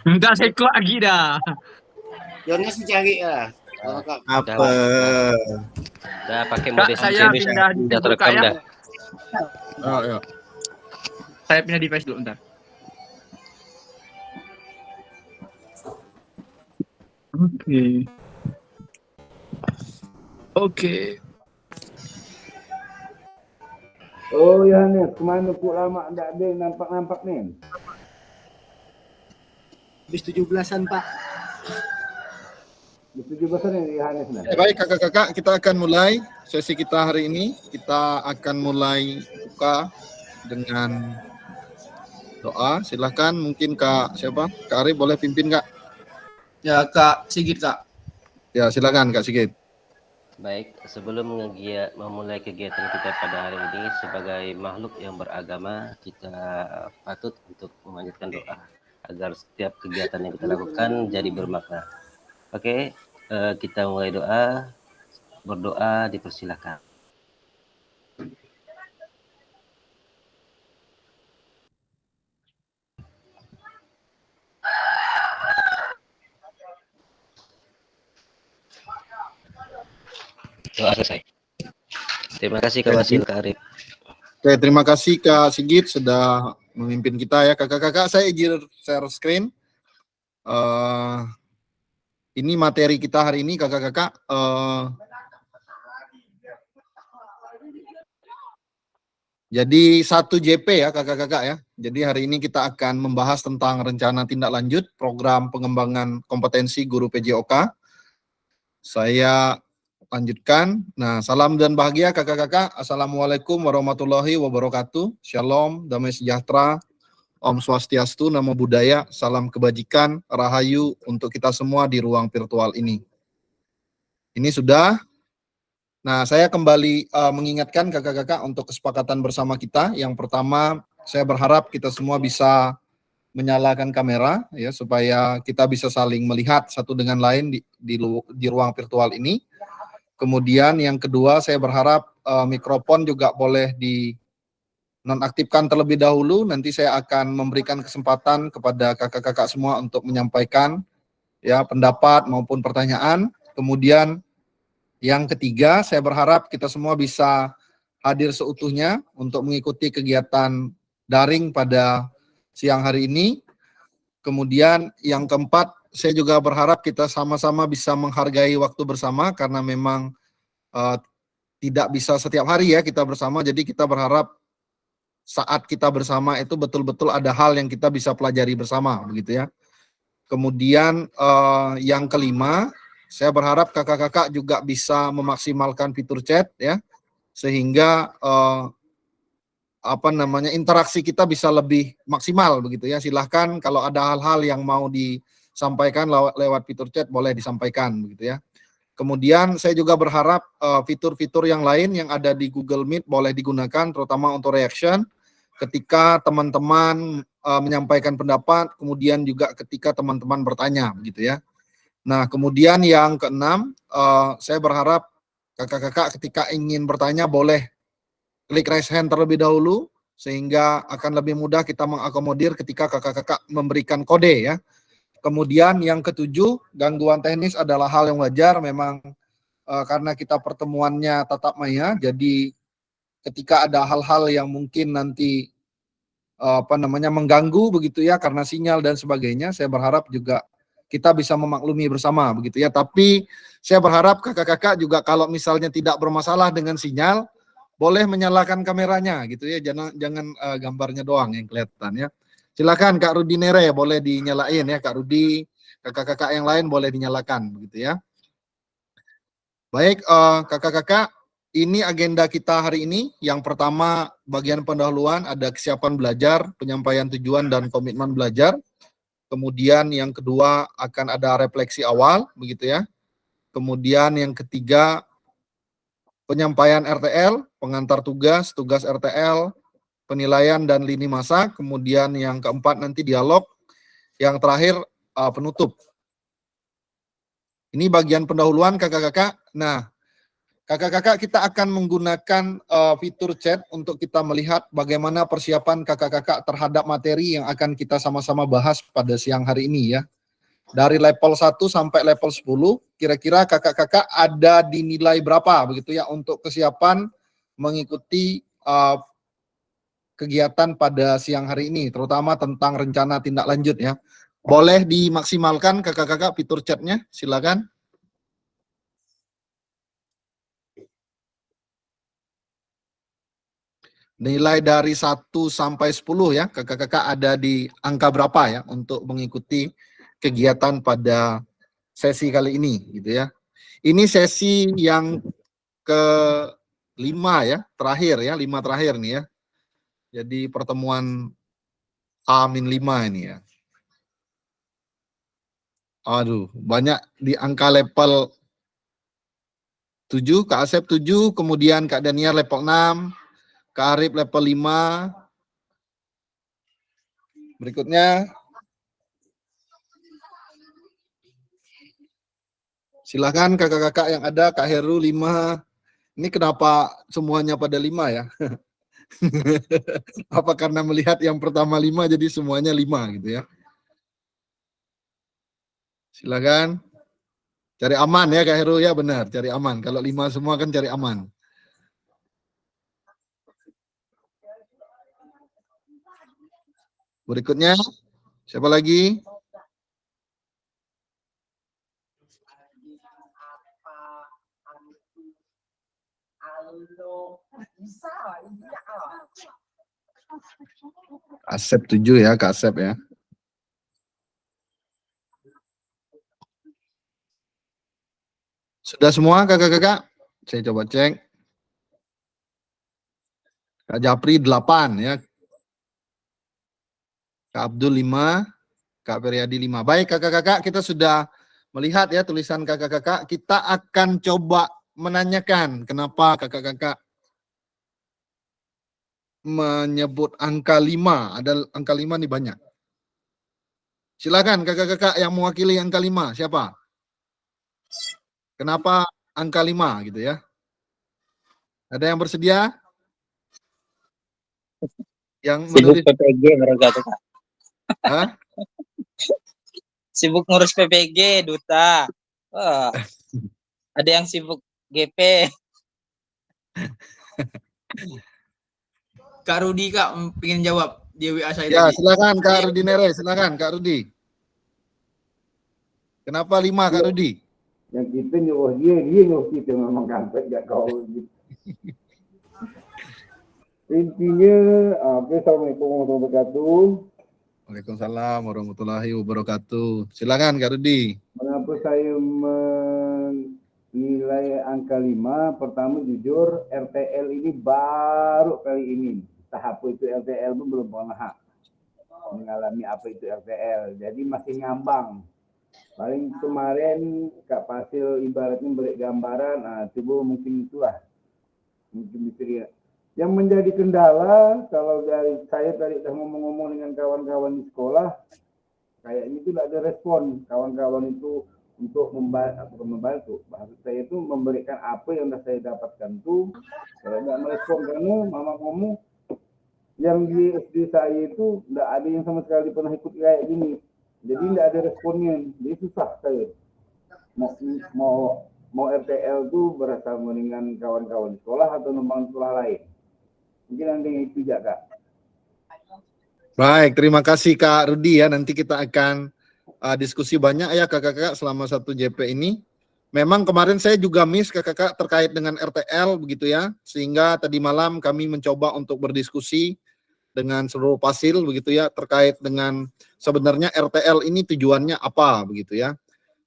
Enggak seko lagi dah. Jonas dicari lah. Kalau Kak Apa? Udah pakai Kak, mode saya serius, pindah di udah Facebook, Kak, terekam ya. dah. Oh, ya. Saya pindah device dulu bentar. Oke. Oke. Oh ya nih, kemana pun lama tak ada nampak-nampak nih. Habis 17-an Pak. Di 17-an ini Hanis nih. Baik kakak-kakak, kita akan mulai sesi kita hari ini. Kita akan mulai buka dengan doa. Silahkan mungkin Kak siapa? Kak Arif boleh pimpin Kak? Ya Kak Sigit Kak. Ya silakan Kak Sigit. Baik, sebelum memulai kegiatan kita pada hari ini sebagai makhluk yang beragama, kita patut untuk memanjatkan doa agar setiap kegiatan yang kita lakukan jadi bermakna. Oke, kita mulai doa. Berdoa dipersilakan. Doa selesai. Terima kasih Kak Wasil, Kak Arif. Oke, terima kasih Kak Sigit sudah memimpin kita ya. Kakak-kakak, saya izin share screen. Ini materi kita hari ini kakak-kakak. Jadi 1 JP ya kakak-kakak ya. Jadi hari ini kita akan membahas tentang rencana tindak lanjut program pengembangan kompetensi guru PJOK. Saya lanjutkan. Nah, salam dan bahagia kakak-kakak. Assalamualaikum warahmatullahi wabarakatuh. Shalom, damai sejahtera, Om Swastiastu, Namo Buddhaya, salam kebajikan, rahayu untuk kita semua di ruang virtual ini. Ini sudah. Nah, saya kembali mengingatkan kakak-kakak untuk kesepakatan bersama kita. Yang pertama, saya berharap kita semua bisa menyalakan kamera ya supaya kita bisa saling melihat satu dengan lain di ruang virtual ini. Kemudian yang kedua, saya berharap mikrofon juga boleh di nonaktifkan terlebih dahulu. Nanti saya akan memberikan kesempatan kepada kakak-kakak semua untuk menyampaikan ya pendapat maupun pertanyaan. Kemudian yang ketiga, saya berharap kita semua bisa hadir seutuhnya untuk mengikuti kegiatan daring pada siang hari ini. Kemudian yang keempat, saya juga berharap kita sama-sama bisa menghargai waktu bersama karena memang tidak bisa setiap hari ya kita bersama. Jadi kita berharap saat kita bersama itu betul-betul ada hal yang kita bisa pelajari bersama, begitu ya. Kemudian yang kelima, saya berharap kakak-kakak juga bisa memaksimalkan fitur chat ya, sehingga interaksi kita bisa lebih maksimal begitu ya. Silahkan kalau ada hal-hal yang mau disampaikan lewat fitur chat boleh disampaikan begitu ya. Kemudian saya juga berharap fitur-fitur yang lain yang ada di Google Meet boleh digunakan terutama untuk reaction ketika teman-teman menyampaikan pendapat, kemudian juga ketika teman-teman bertanya begitu ya. Nah, kemudian yang keenam, saya berharap kakak-kakak ketika ingin bertanya boleh klik raise hand terlebih dahulu, sehingga akan lebih mudah kita mengakomodir ketika kakak-kakak memberikan kode ya. Kemudian yang ketujuh, gangguan teknis adalah hal yang wajar, memang karena kita pertemuannya tatap maya, jadi ketika ada hal-hal yang mungkin nanti mengganggu begitu ya, karena sinyal dan sebagainya, saya berharap juga kita bisa memaklumi bersama begitu ya. Tapi saya berharap kakak-kakak juga kalau misalnya tidak bermasalah dengan sinyal, boleh menyalakan kameranya gitu ya, jangan gambarnya doang yang kelihatan ya. Silakan Kak Rudi Nere boleh dinyalain ya Kak Rudi, kakak-kakak yang lain boleh dinyalakan begitu ya. Baik kakak-kakak, ini agenda kita hari ini. Yang pertama bagian pendahuluan ada kesiapan belajar, penyampaian tujuan dan komitmen belajar. Kemudian yang kedua akan ada refleksi awal begitu ya. Kemudian yang ketiga penyampaian RTL, pengantar tugas, tugas RTL, penilaian dan lini masa. Kemudian yang keempat nanti dialog. Yang terakhir penutup. Ini bagian pendahuluan kakak-kakak. Nah, Kakak-kakak, kita akan menggunakan fitur chat untuk kita melihat bagaimana persiapan kakak-kakak terhadap materi yang akan kita sama-sama bahas pada siang hari ini ya. Dari level 1 sampai level 10, kira-kira kakak-kakak ada di nilai berapa begitu ya untuk kesiapan mengikuti kegiatan pada siang hari ini, terutama tentang rencana tindak lanjut ya. Boleh dimaksimalkan kakak-kakak fitur chatnya, silakan. Nilai dari 1 sampai 10 ya, kakak-kakak ada di angka berapa ya untuk mengikuti kegiatan pada sesi kali ini gitu ya. Ini sesi yang ke-5 ya, terakhir ya, 5 terakhir nih ya. Jadi pertemuan H-5 ini ya. Aduh, banyak di angka level 7, Kak Asep 7, kemudian Kak Daniar level 6, Kak Arif level 5. Berikutnya silakan kakak-kakak yang ada, Kak Heru 5. Ini kenapa semuanya pada 5 ya? Apa karena melihat yang pertama 5 jadi semuanya 5 gitu ya? Silakan. Cari aman ya Kak Heru ya, benar, cari aman. Kalau 5 semua kan cari aman. Berikutnya, siapa lagi? Asep 7 ya, Kak Asep ya. Sudah semua kakak-kakak? Saya coba cek. Kak Japri 8 ya. Kak Abdul 5, Kak Feryadi 5. Baik kakak-kakak, kita sudah melihat ya tulisan kakak-kakak. Kita akan coba menanyakan kenapa kakak-kakak menyebut angka 5. Ada angka 5 nih banyak. Silakan kakak-kakak yang mewakili angka 5, siapa? Kenapa angka 5 gitu ya? Ada yang bersedia? Yang Sibuk menulis? PPG mereka tuh, Kak. Hah? Sibuk ngurus PPG, duta. Wah, ada yang sibuk GP. Kak Rudi Kak pengen jawab di WA saya Ya, tadi. silakan Kak Rudi Nere, silakan Kak Rudi. Kenapa 5 Kak Rudi? Yang kita nyuruh dia nyuruh kita memang kampret gak kau gitu. Intinya, Assalamualaikum warahmatullahi wabarakatuh. Waalaikumsalam warahmatullahi wabarakatuh. Silakan Kak Rudi. Mengapa saya menilai angka 5? Pertama jujur, RTL ini baru kali ini. Tahap itu RTL pun belum pernah mengalami apa itu RTL. Jadi masih ngambang. Paling kemarin Kak Pasil ibaratnya beri gambaran, coba mungkin itulah. Mungkin bisa. Yang menjadi kendala, kalau dari saya tadi dah ngomong-ngomong dengan kawan-kawan di sekolah, kayaknya itu tidak ada respon kawan-kawan itu untuk membantu. Maksud saya itu memberikan apa yang dah saya dapatkan itu, saya tidak merespon karena mama ngomong yang di SD saya itu tidak ada yang sama sekali pernah ikut kayak gini. Jadi tidak ada responnya, jadi susah saya. Mau RTL itu bersama dengan kawan-kawan sekolah atau memang sekolah lain. Mungkin nanti itu juga, Kak. Baik, terima kasih Kak Rudi ya. Nanti kita akan diskusi banyak ya kakak-kakak selama 1 JP ini. Memang kemarin saya juga miss kakak-kakak terkait dengan RTL begitu ya. Sehingga tadi malam kami mencoba untuk berdiskusi dengan seluruh Pasil begitu ya terkait dengan sebenarnya RTL ini tujuannya apa begitu ya.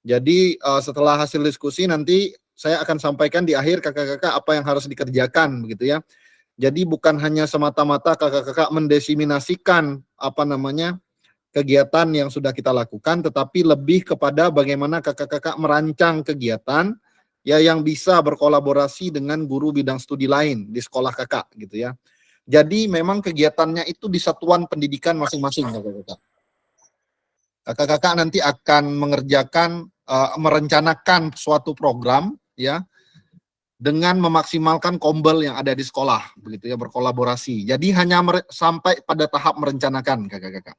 Jadi setelah hasil diskusi nanti saya akan sampaikan di akhir kakak-kakak apa yang harus dikerjakan begitu ya. Jadi bukan hanya semata-mata kakak-kakak mendesiminasikan kegiatan yang sudah kita lakukan, tetapi lebih kepada bagaimana kakak-kakak merancang kegiatan ya yang bisa berkolaborasi dengan guru bidang studi lain di sekolah kakak gitu ya. Jadi memang kegiatannya itu di satuan pendidikan masing-masing kakak-kakak. Kakak-kakak nanti akan mengerjakan, merencanakan suatu program ya dengan memaksimalkan kombel yang ada di sekolah, begitu ya, berkolaborasi. Jadi hanya sampai pada tahap merencanakan, kakak-kakak.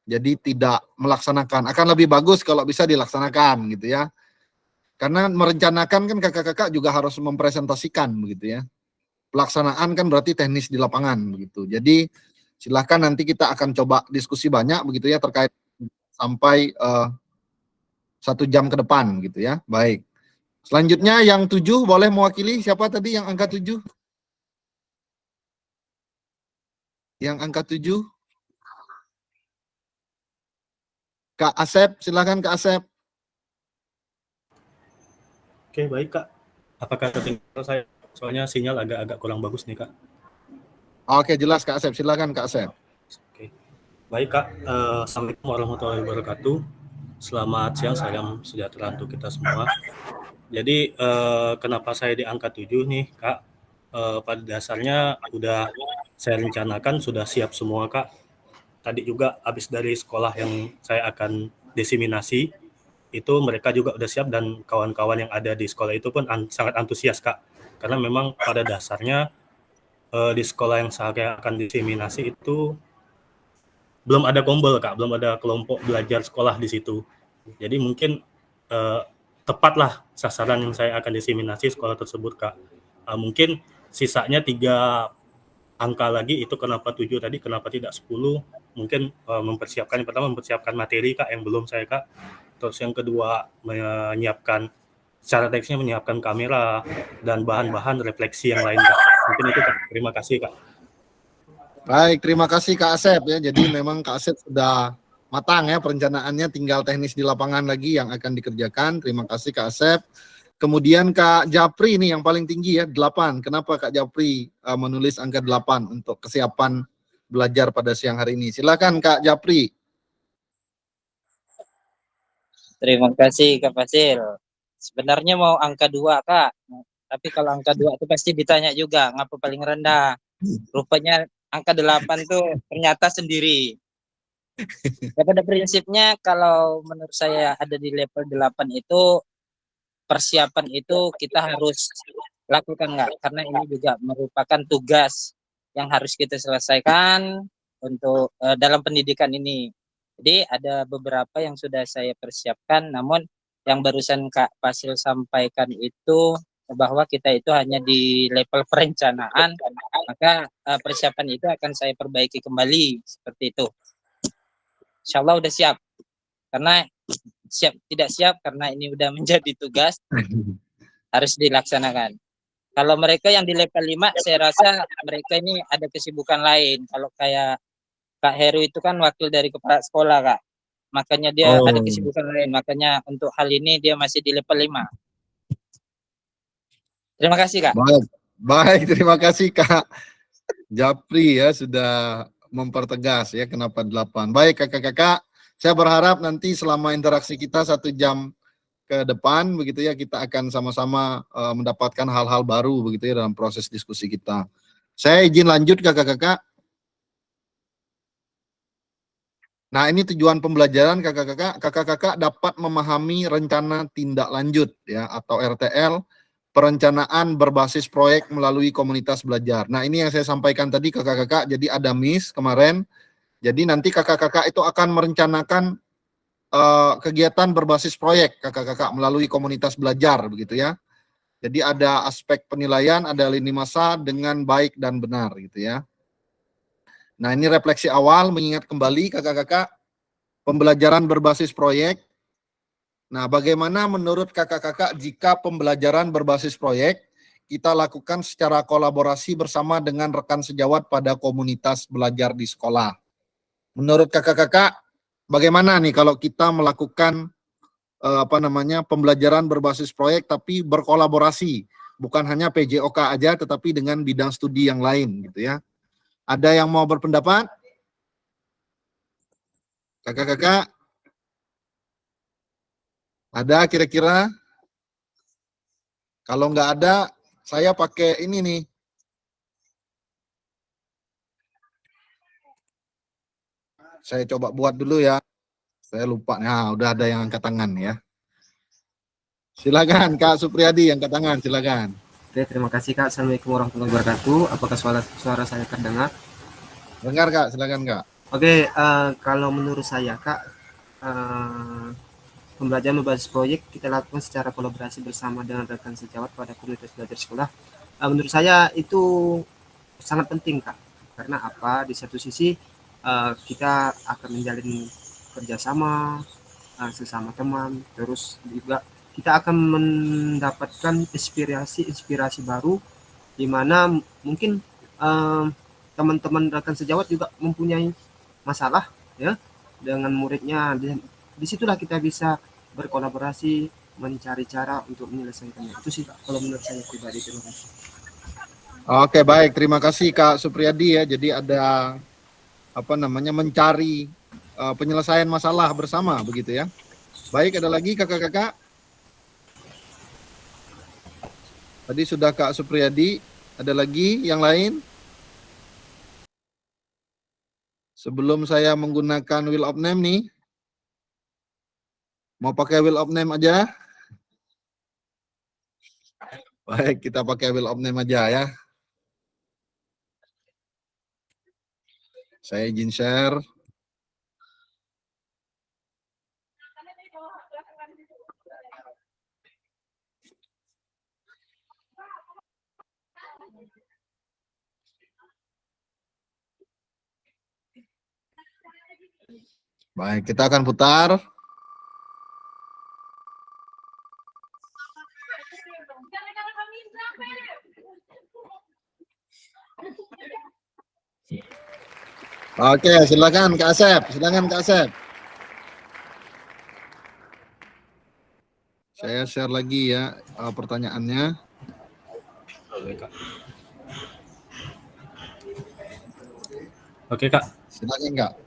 Jadi tidak melaksanakan. Akan lebih bagus kalau bisa dilaksanakan, gitu ya. Karena merencanakan kan kakak-kakak juga harus mempresentasikan, begitu ya. Pelaksanaan kan berarti teknis di lapangan, begitu. Jadi silahkan nanti kita akan coba diskusi banyak, begitu ya, terkait sampai 1 jam ke depan, gitu ya. Baik. Selanjutnya yang 7 boleh mewakili, siapa tadi yang angka 7? Yang angka 7? Kak Asep, silakan Kak Asep. Oke, baik Kak. Apakah terdengar saya? Soalnya sinyal agak-agak kurang bagus nih Kak. Oke, jelas Kak Asep, silakan Kak Asep. Oke. Baik Kak, Assalamualaikum warahmatullahi wabarakatuh. Selamat siang, salam sejahtera untuk kita semua. Jadi kenapa saya di angka 7 nih Kak? Pada dasarnya udah saya rencanakan, sudah siap semua Kak. Tadi juga habis dari sekolah yang saya akan diseminasi, itu mereka juga udah siap dan kawan-kawan yang ada di sekolah itu pun sangat antusias Kak. Karena memang pada dasarnya di sekolah yang saya akan diseminasi itu belum ada kombel Kak, belum ada kelompok belajar sekolah di situ. Jadi mungkin tepatlah sasaran yang saya akan diseminasi sekolah tersebut Kak. Mungkin sisanya 3 angka lagi, itu kenapa 7 tadi, kenapa tidak 10, mungkin mempersiapkan, yang pertama mempersiapkan materi Kak yang belum saya Kak. Terus yang kedua menyiapkan secara teknisnya, menyiapkan kamera dan bahan-bahan refleksi yang lain Kak. Mungkin itu Kak. Terima kasih Kak. Baik, terima kasih Kak Asep ya. Jadi memang Kak Asep sudah matang ya perencanaannya, tinggal teknis di lapangan lagi yang akan dikerjakan. Terima kasih Kak Asep. Kemudian Kak Japri ini yang paling tinggi ya, 8. Kenapa Kak Japri menulis angka 8 untuk kesiapan belajar pada siang hari ini? Silakan Kak Japri. Terima kasih Kak Fasil. Sebenarnya mau angka 2 Kak, tapi kalau angka 2 itu pasti ditanya juga, ngapa paling rendah? Rupanya angka 8 tuh ternyata sendiri. Ya, pada prinsipnya kalau menurut saya ada di level 8 itu persiapan itu kita harus lakukan nggak? Karena ini juga merupakan tugas yang harus kita selesaikan untuk dalam pendidikan ini. Jadi ada beberapa yang sudah saya persiapkan, namun yang barusan Kak Fasil sampaikan itu bahwa kita itu hanya di level perencanaan, maka persiapan itu akan saya perbaiki kembali seperti itu. Insya Allah udah siap, karena tidak siap karena ini udah menjadi tugas harus dilaksanakan. Kalau mereka yang di level 5, saya rasa mereka ini ada kesibukan lain. Kalau kayak Kak Heru itu kan wakil dari kepala sekolah Kak, makanya dia ada kesibukan lain, makanya untuk hal ini dia masih di level 5. Terima kasih Kak. Baik, terima kasih Kak Japri ya sudah mempertegas ya kenapa 8. Baik kakak-kakak, saya berharap nanti selama interaksi kita 1 jam ke depan begitu ya, kita akan sama-sama mendapatkan hal-hal baru begitu ya dalam proses diskusi kita. Saya izin lanjut kakak-kakak. Nah, ini tujuan pembelajaran kakak-kakak dapat memahami rencana tindak lanjut ya atau RTL, perencanaan berbasis proyek melalui komunitas belajar. Nah, ini yang saya sampaikan tadi kakak-kakak, jadi ada miss kemarin. Jadi nanti kakak-kakak itu akan merencanakan kegiatan berbasis proyek kakak-kakak melalui komunitas belajar begitu ya. Jadi ada aspek penilaian, ada lini masa dengan baik dan benar gitu ya. Nah, ini refleksi awal mengingat kembali kakak-kakak pembelajaran berbasis proyek. Nah, bagaimana menurut kakak-kakak jika pembelajaran berbasis proyek kita lakukan secara kolaborasi bersama dengan rekan sejawat pada komunitas belajar di sekolah? Menurut kakak-kakak bagaimana nih kalau kita melakukan pembelajaran berbasis proyek tapi berkolaborasi, bukan hanya PJOK aja tetapi dengan bidang studi yang lain gitu ya. Ada yang mau berpendapat? Kakak-kakak? Ada kira-kira? Kalau nggak ada, saya pakai ini nih. Saya coba buat dulu ya. Saya lupa. Nah, udah ada yang angkat tangan ya. Silakan Kak Supriyadi yang angkat tangan, silakan. Oke, terima kasih Kak. Assalamualaikum warahmatullahi wabarakatuh. Apakah suara saya terdengar? Dengar Kak, silakan Kak. Oke, kalau menurut saya Kak, eh, pembelajaran berbasis proyek kita lakukan secara kolaborasi bersama dengan rekan sejawat pada komunitas belajar sekolah. Menurut saya itu sangat penting Kak. Karena apa? Di satu sisi kita akan menjalin kerjasama sesama teman, terus juga kita akan mendapatkan inspirasi baru, di mana mungkin teman-teman rekan sejawat juga mempunyai masalah ya dengan muridnya. Disitulah kita bisa berkolaborasi mencari cara untuk menyelesaikannya. Itu sih Kak, kalau menurut saya pribadi. Terima kasih. Oke, baik. Terima kasih Kak Supriyadi ya. Jadi ada mencari penyelesaian masalah bersama begitu ya. Baik, ada lagi kakak-kakak? Tadi sudah Kak Supriyadi, ada lagi yang lain? Sebelum saya menggunakan wheel of name nih, mau pakai wheel of name aja? Baik, kita pakai wheel of name aja ya. Saya izin share. Baik, kita akan putar. Oke, silakan Kak Asep. Silakan Kak Asep. Saya share lagi ya pertanyaannya. Oke Kak. Silakan Kak.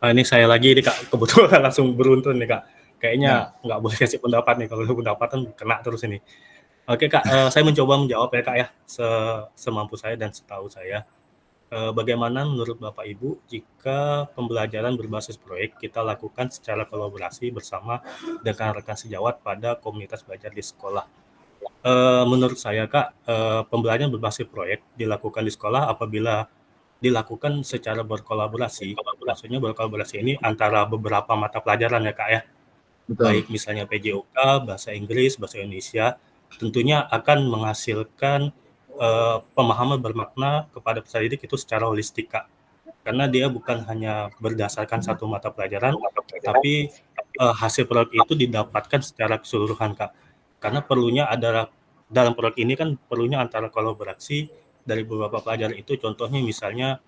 Ini saya lagi nih Kak, kebetulan langsung beruntun nih Kak. Kayaknya nggak boleh kasih pendapat nih, kalau pendapatan kena terus ini. Oke Kak, saya mencoba menjawab ya Kak ya, semampu saya dan setahu saya. Bagaimana menurut Bapak Ibu jika pembelajaran berbasis proyek kita lakukan secara kolaborasi bersama dengan rekan sejawat pada komunitas belajar di sekolah? Menurut saya Kak, pembelajaran berbasis proyek dilakukan di sekolah apabila dilakukan secara berkolaborasi. Maksudnya berkolaborasi ini antara beberapa mata pelajaran ya Kak ya. Betul. Baik misalnya PJOK, bahasa Inggris, bahasa Indonesia, tentunya akan menghasilkan pemahaman bermakna kepada peserta didik itu secara holistik Kak. Karena dia bukan hanya berdasarkan satu mata pelajaran, tapi hasil proyek itu didapatkan secara keseluruhan Kak. Karena perlunya adalah dalam proyek ini kan perlunya antara kolaborasi dari beberapa pelajaran itu. Contohnya misalnya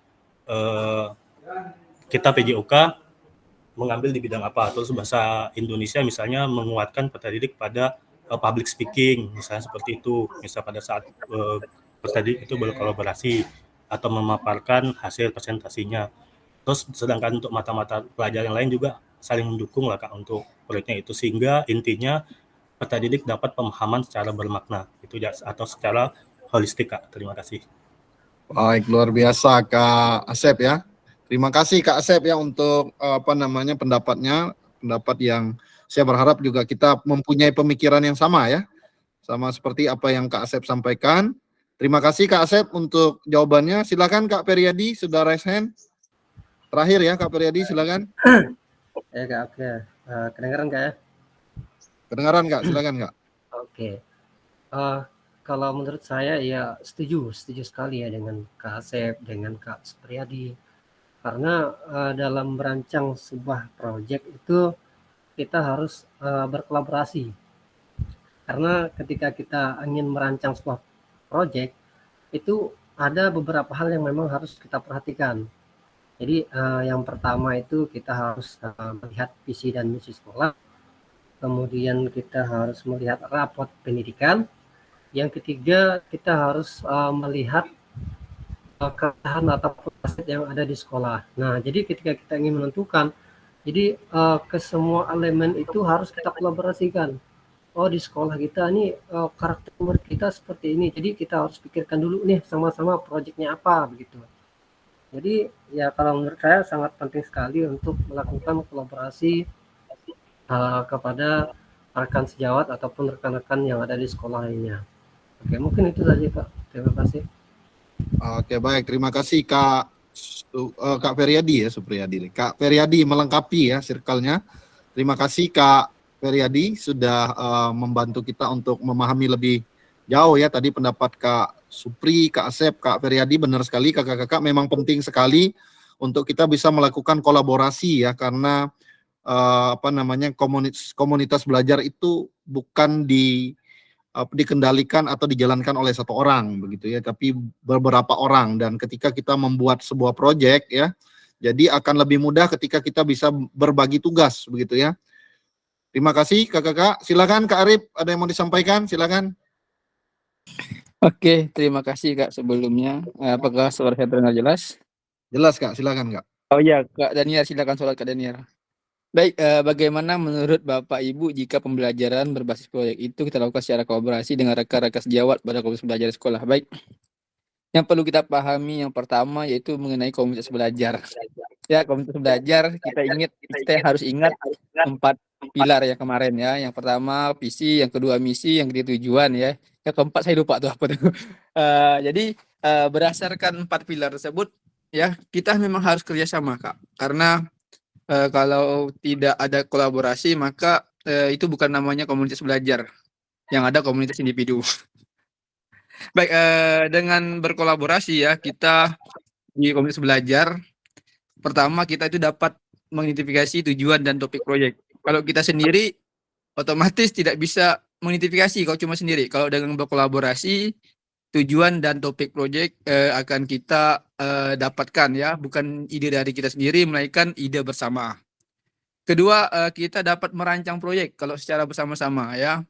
kita PJOK mengambil di bidang apa, terus bahasa Indonesia misalnya menguatkan peserta didik pada public speaking, misalnya seperti itu. Misal pada saat peserta didik itu berkolaborasi atau memaparkan hasil presentasinya. Terus sedangkan untuk mata-mata pelajaran lain juga saling mendukung lah Kak untuk proyeknya itu, sehingga intinya peserta didik dapat pemahaman secara bermakna itu atau secara holistik Kak. Terima kasih. Baik, luar biasa Kak Asep ya. Terima kasih Kak Asep ya untuk pendapatnya, pendapat yang saya berharap juga kita mempunyai pemikiran yang sama ya. Sama seperti apa yang Kak Asep sampaikan. Terima kasih Kak Asep untuk jawabannya. Silakan Kak Periadi, sudah raise hand. Terakhir ya Kak Periadi, silakan. Ya Kak, oke. Kedengaran Kak ya? Kedengaran Kak, silakan Kak. Oke. Kalau menurut saya ya setuju sekali ya dengan Kak Asep, dengan Kak Supriyadi. Karena dalam merancang sebuah proyek itu kita harus berkolaborasi. Karena ketika kita ingin merancang sebuah proyek, itu ada beberapa hal yang memang harus kita perhatikan. Jadi yang pertama itu kita harus melihat visi dan misi sekolah. Kemudian kita harus melihat rapot pendidikan. Yang ketiga kita harus melihat keadaan atau aset yang ada di sekolah. Nah, jadi ketika kita ingin menentukan, jadi ke semua elemen itu harus kita kolaborasikan. Oh, di sekolah kita nih karakter murid kita seperti ini. Jadi kita harus pikirkan dulu nih sama-sama proyeknya apa begitu. Jadi ya kalau menurut saya sangat penting sekali untuk melakukan kolaborasi kepada rekan sejawat ataupun rekan-rekan yang ada di sekolah lainnya. Oke, mungkin itu saja Kak. Terima kasih. Oke, baik. Terima kasih Kak Feryadi ya, Supriyadi. Kak Feryadi melengkapi ya circle-nya. Terima kasih Kak Feryadi sudah membantu kita untuk memahami lebih jauh ya tadi pendapat Kak Supri, Kak Asep, Kak Feryadi. Benar sekali kakak-kakak, memang penting sekali untuk kita bisa melakukan kolaborasi ya, karena komunitas belajar itu bukan dikendalikan atau dijalankan oleh satu orang begitu ya, tapi beberapa orang. Dan ketika kita membuat sebuah proyek ya, jadi akan lebih mudah ketika kita bisa berbagi tugas begitu ya. Terima kasih kakak-kakak. Silakan Kak Arif, ada yang mau disampaikan? Silakan. Oke, terima kasih Kak sebelumnya. Apakah suara saya terdengar jelas? Jelas Kak, silakan Kak. Oh iya, Kak Daniel, silakan sholat Kak Daniel. Baik, bagaimana menurut Bapak Ibu jika pembelajaran berbasis proyek itu kita lakukan secara kolaborasi dengan rekan-rekan sejawat pada komunitas belajar di sekolah? Baik, yang perlu kita pahami yang pertama yaitu mengenai komunitas belajar. Ya, komunitas belajar kita harus ingat 4 pilar yang kemarin ya. Yang pertama visi, yang kedua misi, yang ketiga tujuan ya. Yang keempat saya lupa tuh apa tuh. Jadi berdasarkan 4 pilar tersebut ya, kita memang harus kerjasama Kak. Karena kalau tidak ada kolaborasi maka itu bukan namanya komunitas belajar, yang ada komunitas individu. Baik, dengan berkolaborasi ya kita di komunitas belajar, pertama kita itu dapat mengidentifikasi tujuan dan topik proyek. Kalau kita sendiri otomatis tidak bisa mengidentifikasi kalau cuma sendiri. Kalau dengan berkolaborasi, tujuan dan topik proyek akan kita dapatkan ya, bukan ide dari kita sendiri melainkan ide bersama. Kedua, kita dapat merancang proyek kalau secara bersama-sama ya.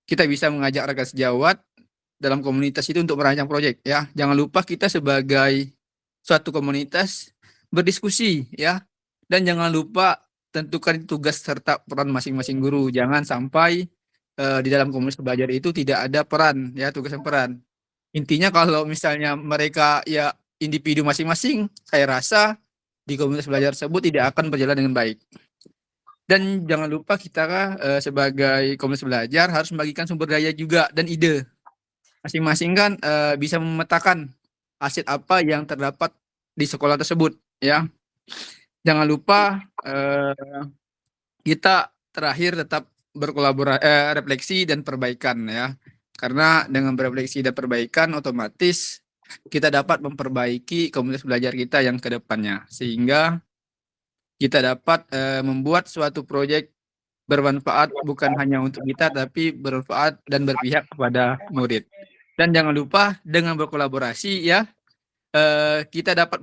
Kita bisa mengajak rekan sejawat dalam komunitas itu untuk merancang proyek ya. Jangan lupa kita sebagai suatu komunitas berdiskusi ya. Dan jangan lupa tentukan tugas serta peran masing-masing guru. Jangan sampai di dalam komunitas belajar itu tidak ada peran ya, tugas dan peran. Intinya kalau misalnya mereka ya individu masing-masing, saya rasa di komunitas belajar tersebut tidak akan berjalan dengan baik. Dan jangan lupa kita sebagai komunitas belajar harus membagikan sumber daya juga dan ide. Masing-masing kan bisa memetakan aset apa yang terdapat di sekolah tersebut ya. Jangan lupa kita terakhir tetap berkolaborasi, refleksi dan perbaikan ya. Karena dengan berefleksi dan perbaikan otomatis kita dapat memperbaiki komunitas belajar kita yang ke depannya. Sehingga kita dapat membuat suatu proyek bermanfaat bukan hanya untuk kita tapi bermanfaat dan berpihak kepada murid. Dan jangan lupa dengan berkolaborasi ya kita dapat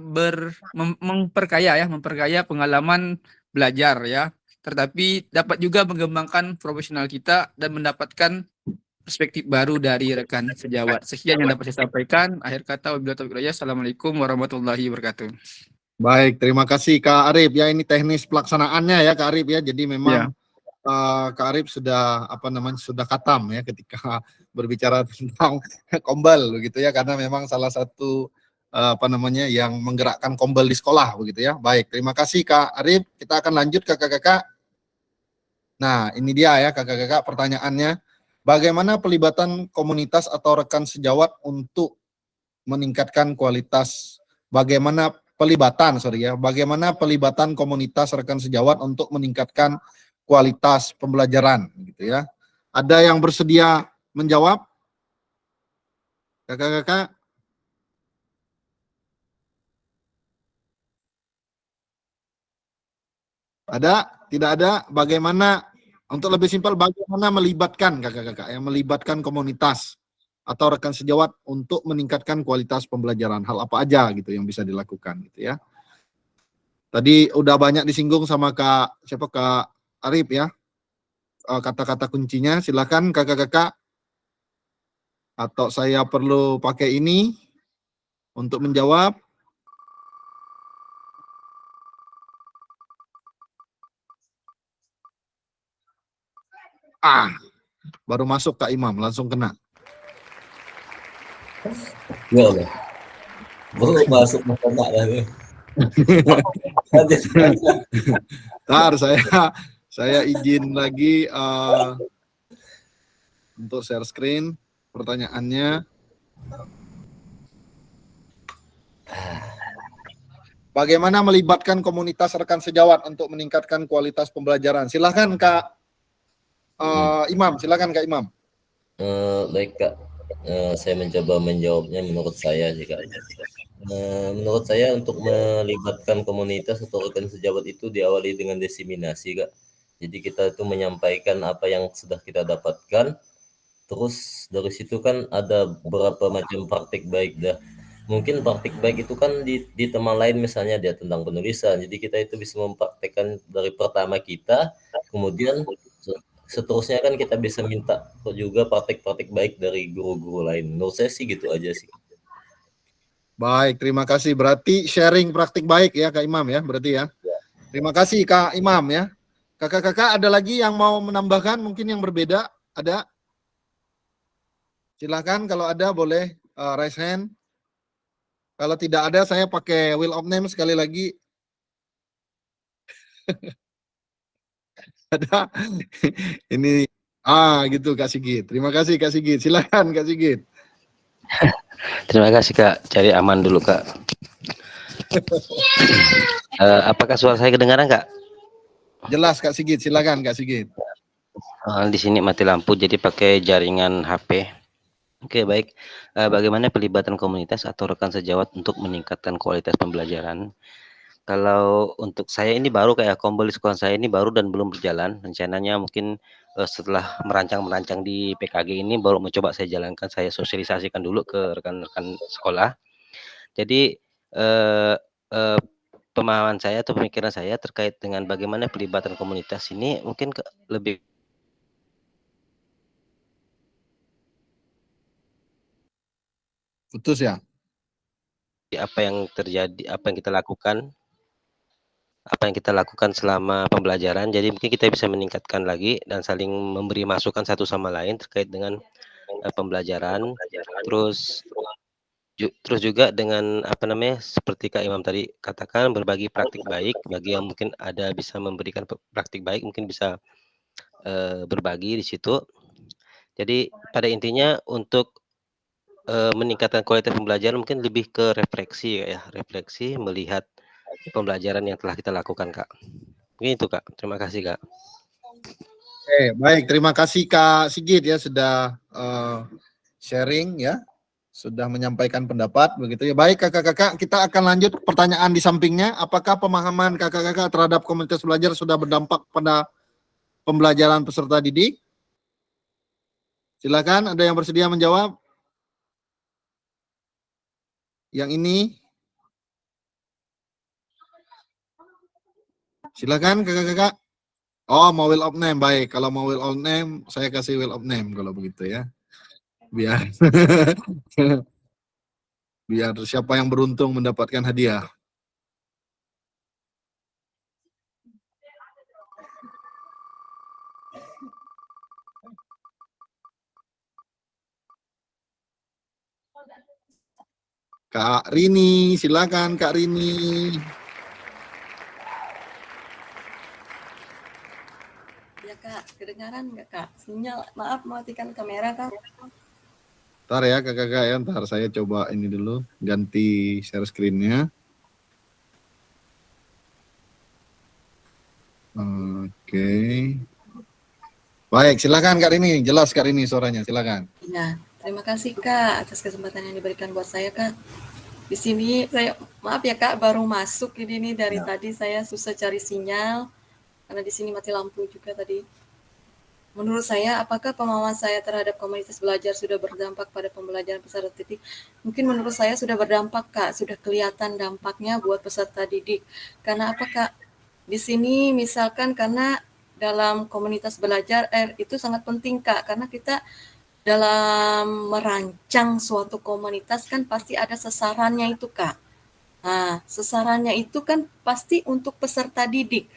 memperkaya pengalaman belajar ya. Tetapi dapat juga mengembangkan profesional kita dan mendapatkan perspektif baru dari rekan sejawat. Sekian yang dapat saya sampaikan. Akhir kata wabillahi taufiq wal hidayah. Assalamualaikum warahmatullahi wabarakatuh. Baik, terima kasih Kak Arif ya. Ini teknis pelaksanaannya ya Kak Arif ya. Jadi memang Kak Arif sudah sudah katam ya ketika berbicara tentang kombel begitu ya, karena memang salah satu yang menggerakkan kombel di sekolah begitu ya. Baik, terima kasih Kak Arif. Kita akan lanjut kakak-kakak. Nah, ini dia ya kakak-kakak pertanyaannya. Bagaimana pelibatan komunitas atau rekan sejawat untuk meningkatkan kualitas? Bagaimana pelibatan komunitas rekan sejawat untuk meningkatkan kualitas pembelajaran gitu ya. Ada yang bersedia menjawab? Kakak-kakak? Ada? Tidak ada? Bagaimana, untuk lebih simpel, bagaimana melibatkan kakak-kakak yang melibatkan komunitas atau rekan sejawat untuk meningkatkan kualitas pembelajaran? Hal apa aja gitu yang bisa dilakukan gitu ya. Tadi udah banyak disinggung sama Kak Arif ya. Kata-kata kuncinya, silakan kakak-kakak. Atau saya perlu pakai ini untuk menjawab? Baru masuk Kak Imam, langsung kena. Ya Allah. Baru masuk kena lagi. Ntar saya izin lagi untuk share screen. pertanyaannya. Bagaimana melibatkan komunitas rekan sejawat untuk meningkatkan kualitas pembelajaran? Silakan Kak Imam, silakan Kak Imam. Baik Kak, saya mencoba menjawabnya menurut saya sih Kak. Menurut saya untuk melibatkan komunitas atau rekan sejawat itu diawali dengan diseminasi Kak. Jadi kita itu menyampaikan apa yang sudah kita dapatkan, terus dari situ kan ada beberapa macam praktik baik dah. Mungkin praktik baik itu kan di teman lain misalnya dia tentang penulisan, jadi kita itu bisa mempraktekkan dari pertama kita, kemudian seterusnya kan kita bisa minta juga praktik-praktik baik dari guru-guru lain. Menurut saya sih gitu aja sih. Baik, terima kasih. Berarti sharing praktik baik ya Kak Imam ya, berarti ya. Terima kasih Kak Imam ya. Kakak-kakak ada lagi yang mau menambahkan mungkin yang berbeda? Ada? Silakan kalau ada boleh raise hand. Kalau tidak ada saya pakai wheel of name sekali lagi. Ada? Ini gitu Kak Sigit. Terima kasih Kak Sigit. Silakan Kak Sigit. Terima kasih Kak, cari aman dulu Kak. Apakah suara saya kedengaran Kak? Jelas Kak Sigit, silakan Kak Sigit. Di sini mati lampu jadi pakai jaringan HP. Oke baik, bagaimana pelibatan komunitas atau rekan sejawat untuk meningkatkan kualitas pembelajaran? Kalau untuk saya ini baru kayak Kombel di sekolah saya ini baru dan belum berjalan. Rencananya mungkin setelah merancang di PKG ini baru mencoba saya jalankan, saya sosialisasikan dulu ke rekan-rekan sekolah. Jadi pemahaman saya atau pemikiran saya terkait dengan bagaimana pelibatan komunitas ini mungkin lebih putus ya. Apa yang terjadi, apa yang kita lakukan selama pembelajaran. Jadi mungkin kita bisa meningkatkan lagi dan saling memberi masukan satu sama lain terkait dengan pembelajaran. Terus juga dengan seperti Kak Imam tadi katakan, berbagi praktik baik bagi yang mungkin ada bisa memberikan praktik baik, mungkin bisa berbagi di situ. Jadi pada intinya untuk meningkatkan kualitas pembelajaran mungkin lebih ke refleksi ya, refleksi melihat pembelajaran yang telah kita lakukan Kak. Mungkin itu Kak. Terima kasih Kak. Baik, terima kasih Kak Sigit ya sudah sharing ya. Sudah menyampaikan pendapat begitu ya. Baik kakak-kakak, kita akan lanjut pertanyaan di sampingnya. Apakah pemahaman kakak-kakak terhadap komunitas belajar sudah berdampak pada pembelajaran peserta didik? Silakan, ada yang bersedia menjawab? Yang ini? Silakan kakak-kakak. Oh, mau wheel of name. Baik, kalau mau wheel of name, saya kasih wheel of name kalau begitu ya. Biar biar siapa yang beruntung mendapatkan hadiah. Kak Rini, silakan Kak Rini. Ya Kak, kedengaran nggak Kak? Sinyal, maaf matikan kamera Kak. Ntar ya kakak-kakak ya, ntar saya coba ini dulu, ganti share screen-nya. Oke. Baik, silakan Kak Rini, jelas Kak Rini suaranya, silakan. Ya, terima kasih Kak atas kesempatan yang diberikan buat saya Kak. Di sini saya, maaf ya Kak, baru masuk ini dari tadi saya susah cari sinyal, karena di sini mati lampu juga tadi. Menurut saya, apakah pemahaman saya terhadap komunitas belajar sudah berdampak pada pembelajaran peserta didik? Mungkin menurut saya sudah berdampak, Kak. Sudah kelihatan dampaknya buat peserta didik. Karena apa, Kak? Di sini misalkan karena dalam komunitas belajar itu sangat penting, Kak. Karena kita dalam merancang suatu komunitas kan pasti ada sasarannya itu, Kak. Nah, sasarannya itu kan pasti untuk peserta didik.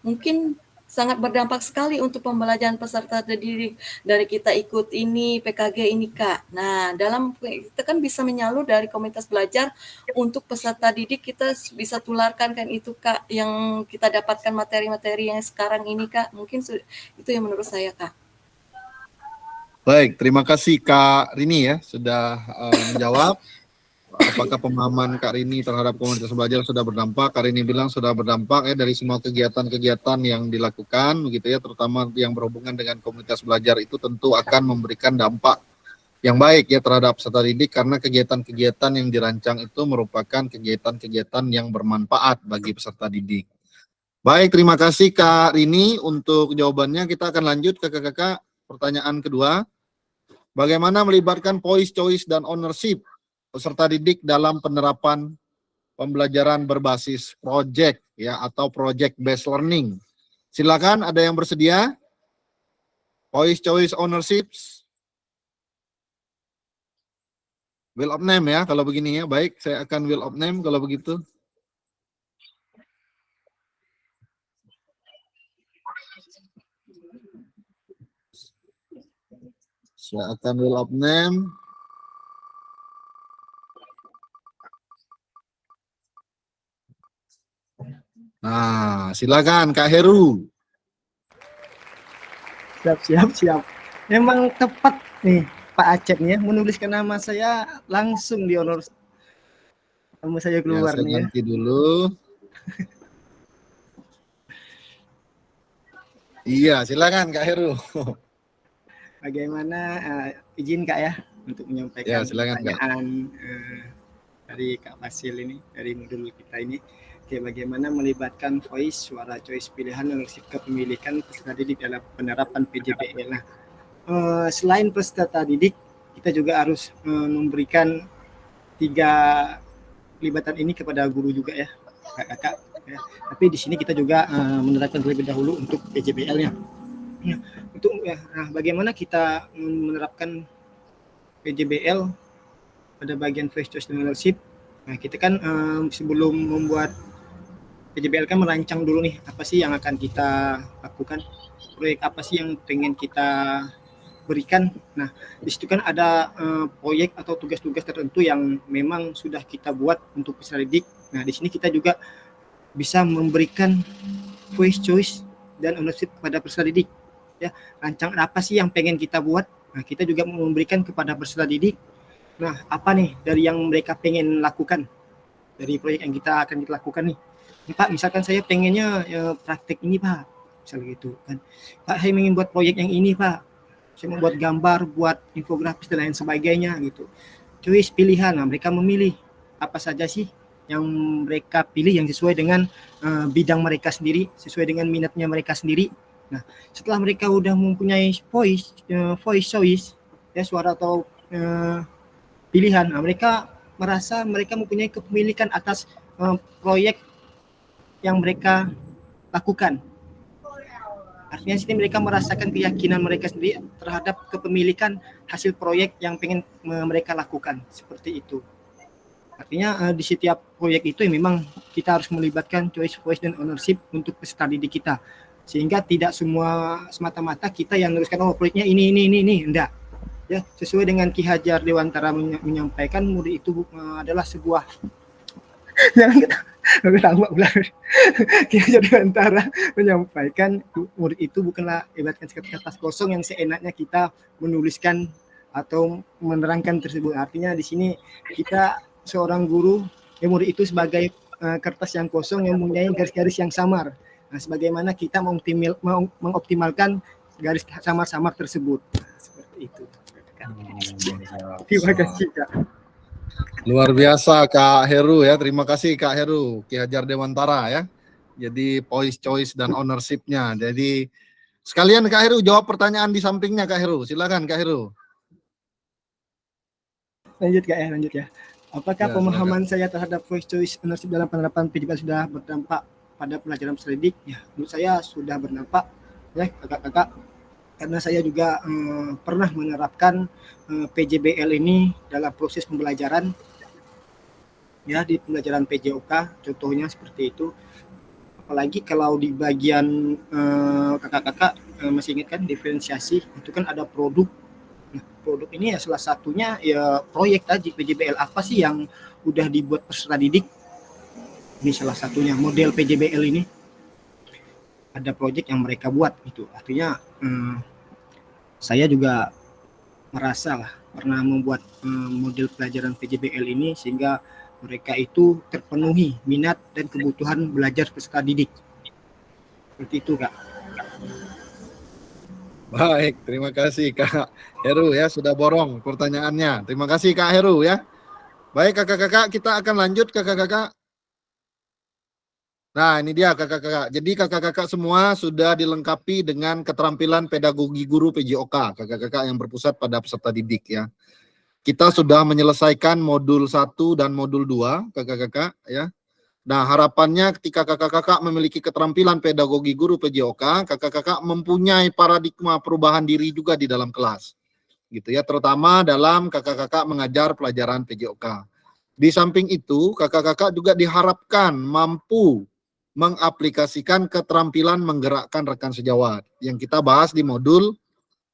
Mungkin sangat berdampak sekali untuk pembelajaran peserta didik dari kita ikut ini PKG ini Kak. Nah, dalam kita kan bisa menyalur dari komunitas belajar untuk peserta didik, kita bisa tularkan kan itu Kak yang kita dapatkan materi-materi yang sekarang ini Kak. Mungkin itu yang menurut saya Kak. Baik, terima kasih Kak Rini ya sudah menjawab. Apakah pemahaman Kak Rini terhadap komunitas belajar sudah berdampak? Kak Rini bilang sudah berdampak ya dari semua kegiatan-kegiatan yang dilakukan begitu ya, terutama yang berhubungan dengan komunitas belajar itu tentu akan memberikan dampak yang baik ya terhadap peserta didik karena kegiatan-kegiatan yang dirancang itu merupakan kegiatan-kegiatan yang bermanfaat bagi peserta didik. Baik, terima kasih Kak Rini untuk jawabannya. Kita akan lanjut ke kakak pertanyaan kedua. Bagaimana melibatkan voice, choice, dan ownership peserta didik dalam penerapan pembelajaran berbasis project ya atau project based learning. Silakan, ada yang bersedia? Voice, choice, ownership. Will of name ya kalau begini ya. Baik, saya akan will of name kalau begitu. Saya akan will of name. Nah, silakan Kak Heru. Siap. Memang tepat nih Pak Acep nih ya, menuliskan nama saya langsung di honor. Nama saya keluar ya, saya nih ya. ganti dulu. Iya, silakan Kak Heru. Bagaimana izin Kak ya untuk menyampaikan Ya, silakan, Kak. pertanyaan dari Kak Fasil ini, dari modul kita ini. Oke, bagaimana melibatkan voice, suara choice pilihan ownership kepemilikan peserta didik dalam penerapan PJBL. Nah, selain peserta didik, kita juga harus memberikan 3 pelibatan ini kepada guru juga ya, kakak. Ya. Tapi di sini kita juga menerapkan terlebih dahulu untuk PJBL-nya. Ya, nah, bagaimana kita menerapkan PJBL pada bagian voice, choice, dan ownership. Nah, kita kan sebelum membuat PJBL kan merancang dulu nih apa sih yang akan kita lakukan, proyek apa sih yang pengen kita berikan. Nah, di situ kan ada proyek atau tugas-tugas tertentu yang memang sudah kita buat untuk peserta didik. Nah, di sini kita juga bisa memberikan voice, choice, dan ownership kepada peserta didik. Ya, rancangan apa sih yang pengen kita buat? Nah, kita juga memberikan kepada peserta didik. Nah, apa nih dari yang mereka pengen lakukan dari proyek yang kita akan lakukan nih? Pak, misalkan saya pengennya praktek ini Pak, misalnya gitu kan. Pak, saya ingin buat proyek yang ini Pak. Saya mau buat gambar, buat infografis dan lain sebagainya gitu. Choice pilihan, nah mereka memilih apa saja sih yang mereka pilih yang sesuai dengan bidang mereka sendiri, sesuai dengan minatnya mereka sendiri. Nah, setelah mereka udah mempunyai voice choice, ya suara atau pilihan, nah, mereka merasa mereka mempunyai kepemilikan atas proyek yang mereka lakukan. Artinya sini mereka merasakan keyakinan mereka sendiri terhadap kepemilikan hasil proyek yang pengen mereka lakukan, seperti itu. Artinya di setiap proyek itu memang kita harus melibatkan choice, voice, dan ownership untuk peserta didik kita. Sehingga tidak semua semata-mata kita yang menuliskan proyeknya ini, enggak. Ya, sesuai dengan Ki Hajar Dewantara menyampaikan murid itu adalah sebuah jangan ketawa ulang. Ki Hajar Dewantara menyampaikan murid itu bukanlah ibaratkan kertas kosong yang seenaknya kita menuliskan atau menerangkan tersebut. Artinya di sini kita seorang guru, ya murid itu sebagai kertas yang kosong yang mempunyai garis-garis yang samar. Nah, sebagaimana kita mengoptimalkan garis samar-samar tersebut. Nah, seperti itu. Terima kasih Kak. Luar biasa Kak Heru ya. Terima kasih Kak Heru, Ki Hajar Dewantara ya. Jadi voice, choice, dan ownership-nya. Jadi sekalian Kak Heru jawab pertanyaan di sampingnya Kak Heru. Silakan Kak Heru. Lanjut ya. Apakah Ya, pemahaman saya terhadap voice, choice, ownership dalam penerapan PJBL sudah berdampak pada pelajaran peserta didik? Ya, menurut saya sudah berdampak ya kakak-kakak. Karena saya juga pernah menerapkan PJBL ini dalam proses pembelajaran ya di pembelajaran PJOK, contohnya seperti itu. Apalagi kalau di bagian kakak-kakak masih ingat kan diferensiasi itu kan ada produk. Nah, produk ini ya salah satunya ya proyek tadi PJBL apa sih yang udah dibuat peserta didik. Ini salah satunya model PJBL ini. Ada proyek yang mereka buat gitu. Artinya saya juga merasa lah pernah membuat model pelajaran PJBL ini sehingga mereka itu terpenuhi minat dan kebutuhan belajar peserta didik. Seperti itu, Kak. Baik, terima kasih Kak Heru ya sudah borong pertanyaannya. Terima kasih Kak Heru ya. Baik kakak-kakak, kita akan lanjut kakak-kakak. Nah ini dia kakak-kakak. Jadi kakak-kakak semua sudah dilengkapi dengan keterampilan pedagogi guru PJOK, kakak-kakak yang berpusat pada peserta didik ya. Kita sudah menyelesaikan modul 1 dan modul 2 kakak-kakak ya. Nah harapannya ketika kakak-kakak memiliki keterampilan pedagogi guru PJOK, kakak-kakak mempunyai paradigma perubahan diri juga di dalam kelas. Gitu ya, terutama dalam kakak-kakak mengajar pelajaran PJOK. Di samping itu, kakak-kakak juga diharapkan mampu mengaplikasikan keterampilan menggerakkan rekan sejawat yang kita bahas di modul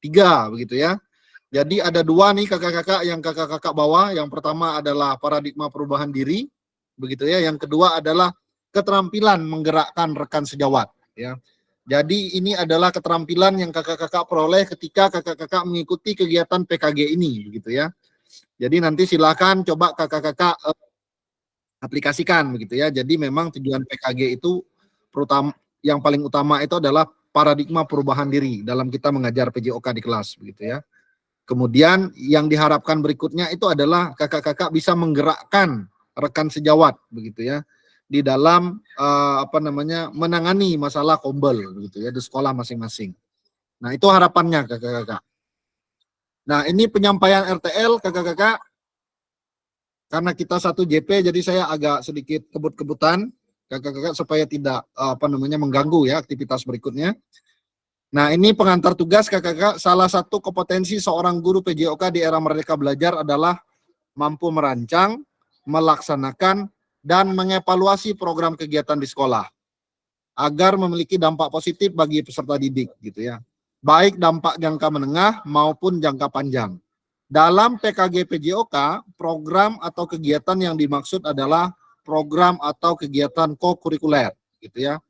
3 begitu ya. Jadi ada 2 nih kakak-kakak yang kakak-kakak bawa. Yang pertama adalah paradigma perubahan diri begitu ya. Yang kedua adalah keterampilan menggerakkan rekan sejawat ya. Jadi ini adalah keterampilan yang kakak-kakak peroleh ketika kakak-kakak mengikuti kegiatan PKG ini begitu ya. Jadi nanti silakan coba kakak-kakak aplikasikan begitu ya. Jadi memang tujuan PKG itu yang paling utama itu adalah paradigma perubahan diri dalam kita mengajar PJOK di kelas begitu ya. Kemudian yang diharapkan berikutnya itu adalah kakak-kakak bisa menggerakkan rekan sejawat begitu ya di dalam menangani masalah kombel gitu ya di sekolah masing-masing. Nah, itu harapannya kakak-kakak. Nah, ini penyampaian RTL kakak-kakak. Karena kita 1 JP jadi saya agak sedikit kebut-kebutan kakak-kakak supaya tidak mengganggu ya aktivitas berikutnya. Nah, ini pengantar tugas kakak-kakak. Salah satu kompetensi seorang guru PJOK di era Merdeka Belajar adalah mampu merancang, melaksanakan dan mengevaluasi program kegiatan di sekolah agar memiliki dampak positif bagi peserta didik gitu ya. Baik dampak jangka menengah maupun jangka panjang. Dalam PKG PJOK, program atau kegiatan yang dimaksud adalah program atau kegiatan kokurikuler gitu ya.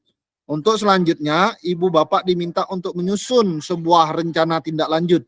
Untuk selanjutnya, Ibu Bapak diminta untuk menyusun sebuah rencana tindak lanjut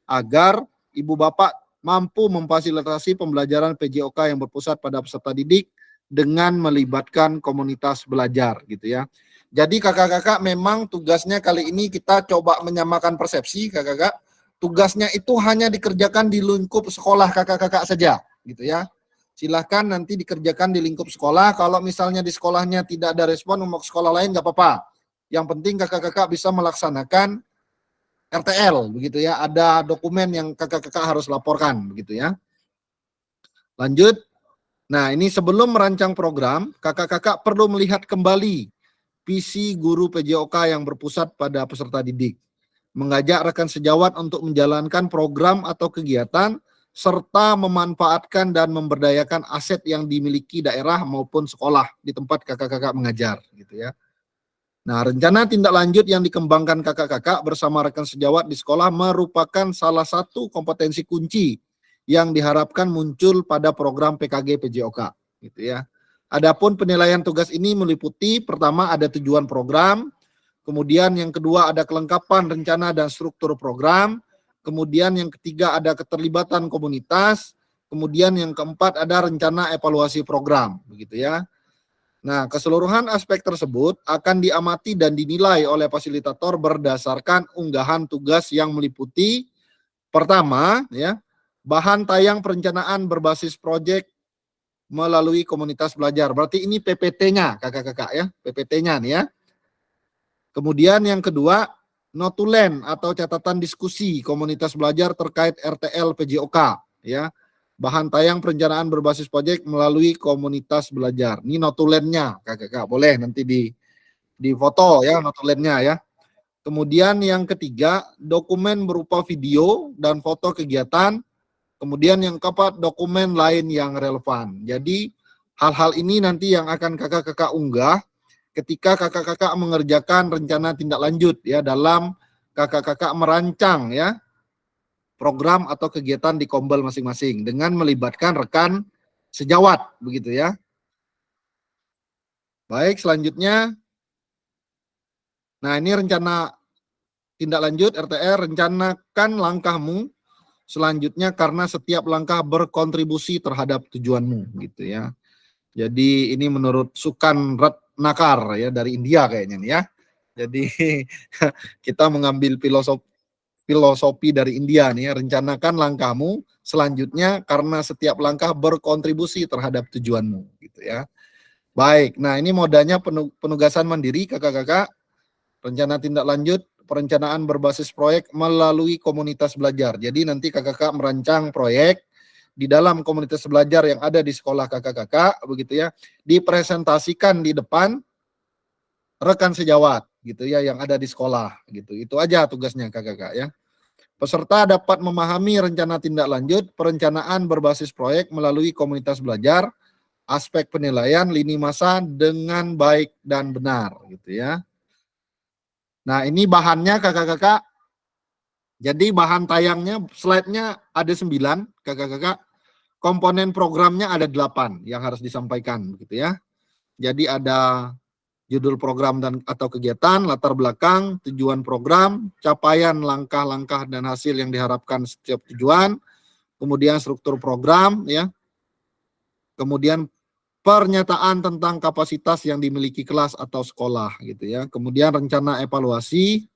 agar Ibu Bapak mampu memfasilitasi pembelajaran PJOK yang berpusat pada peserta didik dengan melibatkan komunitas belajar gitu ya. Jadi kakak-kakak memang tugasnya kali ini kita coba menyamakan persepsi kakak-kakak. Tugasnya itu hanya dikerjakan di lingkup sekolah kakak-kakak saja gitu ya. Silahkan nanti dikerjakan di lingkup sekolah. Kalau misalnya di sekolahnya tidak ada respon, mau ke sekolah lain nggak apa-apa. Yang penting kakak-kakak bisa melaksanakan RTL begitu ya. Ada dokumen yang kakak-kakak harus laporkan begitu ya. Lanjut. Nah, ini sebelum merancang program, kakak-kakak perlu melihat kembali visi guru PJOK yang berpusat pada peserta didik. Mengajak rekan sejawat untuk menjalankan program atau kegiatan serta memanfaatkan dan memberdayakan aset yang dimiliki daerah maupun sekolah di tempat kakak-kakak mengajar gitu ya. Nah, rencana tindak lanjut yang dikembangkan kakak-kakak bersama rekan sejawat di sekolah merupakan salah satu kompetensi kunci yang diharapkan muncul pada program PKG PJOK gitu ya. Adapun penilaian tugas ini meliputi pertama ada tujuan program, kemudian yang kedua ada kelengkapan rencana dan struktur program, kemudian yang ketiga ada keterlibatan komunitas, kemudian yang keempat ada rencana evaluasi program begitu ya. Nah, keseluruhan aspek tersebut akan diamati dan dinilai oleh fasilitator berdasarkan unggahan tugas yang meliputi pertama ya, bahan tayang perencanaan berbasis proyek melalui komunitas belajar. Berarti ini PPT-nya kakak-kakak ya, PPT-nya nih ya. Kemudian yang kedua, notulen atau catatan diskusi komunitas belajar terkait RTL PJOK ya. Bahan tayang perencanaan berbasis proyek melalui komunitas belajar. Ini notulennya kakak-kakak, boleh nanti di foto ya notulennya ya. Kemudian yang ketiga, dokumen berupa video dan foto kegiatan. Kemudian yang keempat, dokumen lain yang relevan. Jadi hal-hal ini nanti yang akan kakak-kakak unggah ketika kakak-kakak mengerjakan rencana tindak lanjut ya dalam kakak-kakak merancang ya program atau kegiatan di Kombel masing-masing dengan melibatkan rekan sejawat begitu ya. Baik, selanjutnya. Nah, ini rencana tindak lanjut RTR, rencanakan langkahmu selanjutnya karena setiap langkah berkontribusi terhadap tujuanmu gitu ya. Jadi ini menurut Sukan Ratnakar ya dari India kayaknya nih ya. Jadi kita mengambil filosofi dari India nih ya, rencanakan langkahmu selanjutnya karena setiap langkah berkontribusi terhadap tujuanmu gitu ya. Baik, nah ini modalnya penugasan mandiri kakak-kakak, rencana tindak lanjut, perencanaan berbasis proyek melalui komunitas belajar. Jadi nanti kakak-kakak merancang proyek di dalam komunitas belajar yang ada di sekolah kakak-kakak, begitu ya, dipresentasikan di depan rekan sejawat gitu ya yang ada di sekolah gitu. Itu aja tugasnya kakak-kakak ya. Peserta dapat memahami rencana tindak lanjut, perencanaan berbasis proyek melalui komunitas belajar, aspek penilaian lini masa dengan baik dan benar gitu ya. Nah, ini bahannya kakak-kakak. Jadi bahan tayangnya slide-nya ada 9 kakak-kakak. Komponen programnya ada 8 yang harus disampaikan gitu ya. Jadi ada judul program dan atau kegiatan, latar belakang, tujuan program, capaian langkah-langkah dan hasil yang diharapkan setiap tujuan, kemudian struktur program ya. Kemudian pernyataan tentang kapasitas yang dimiliki kelas atau sekolah gitu ya. Kemudian rencana evaluasi,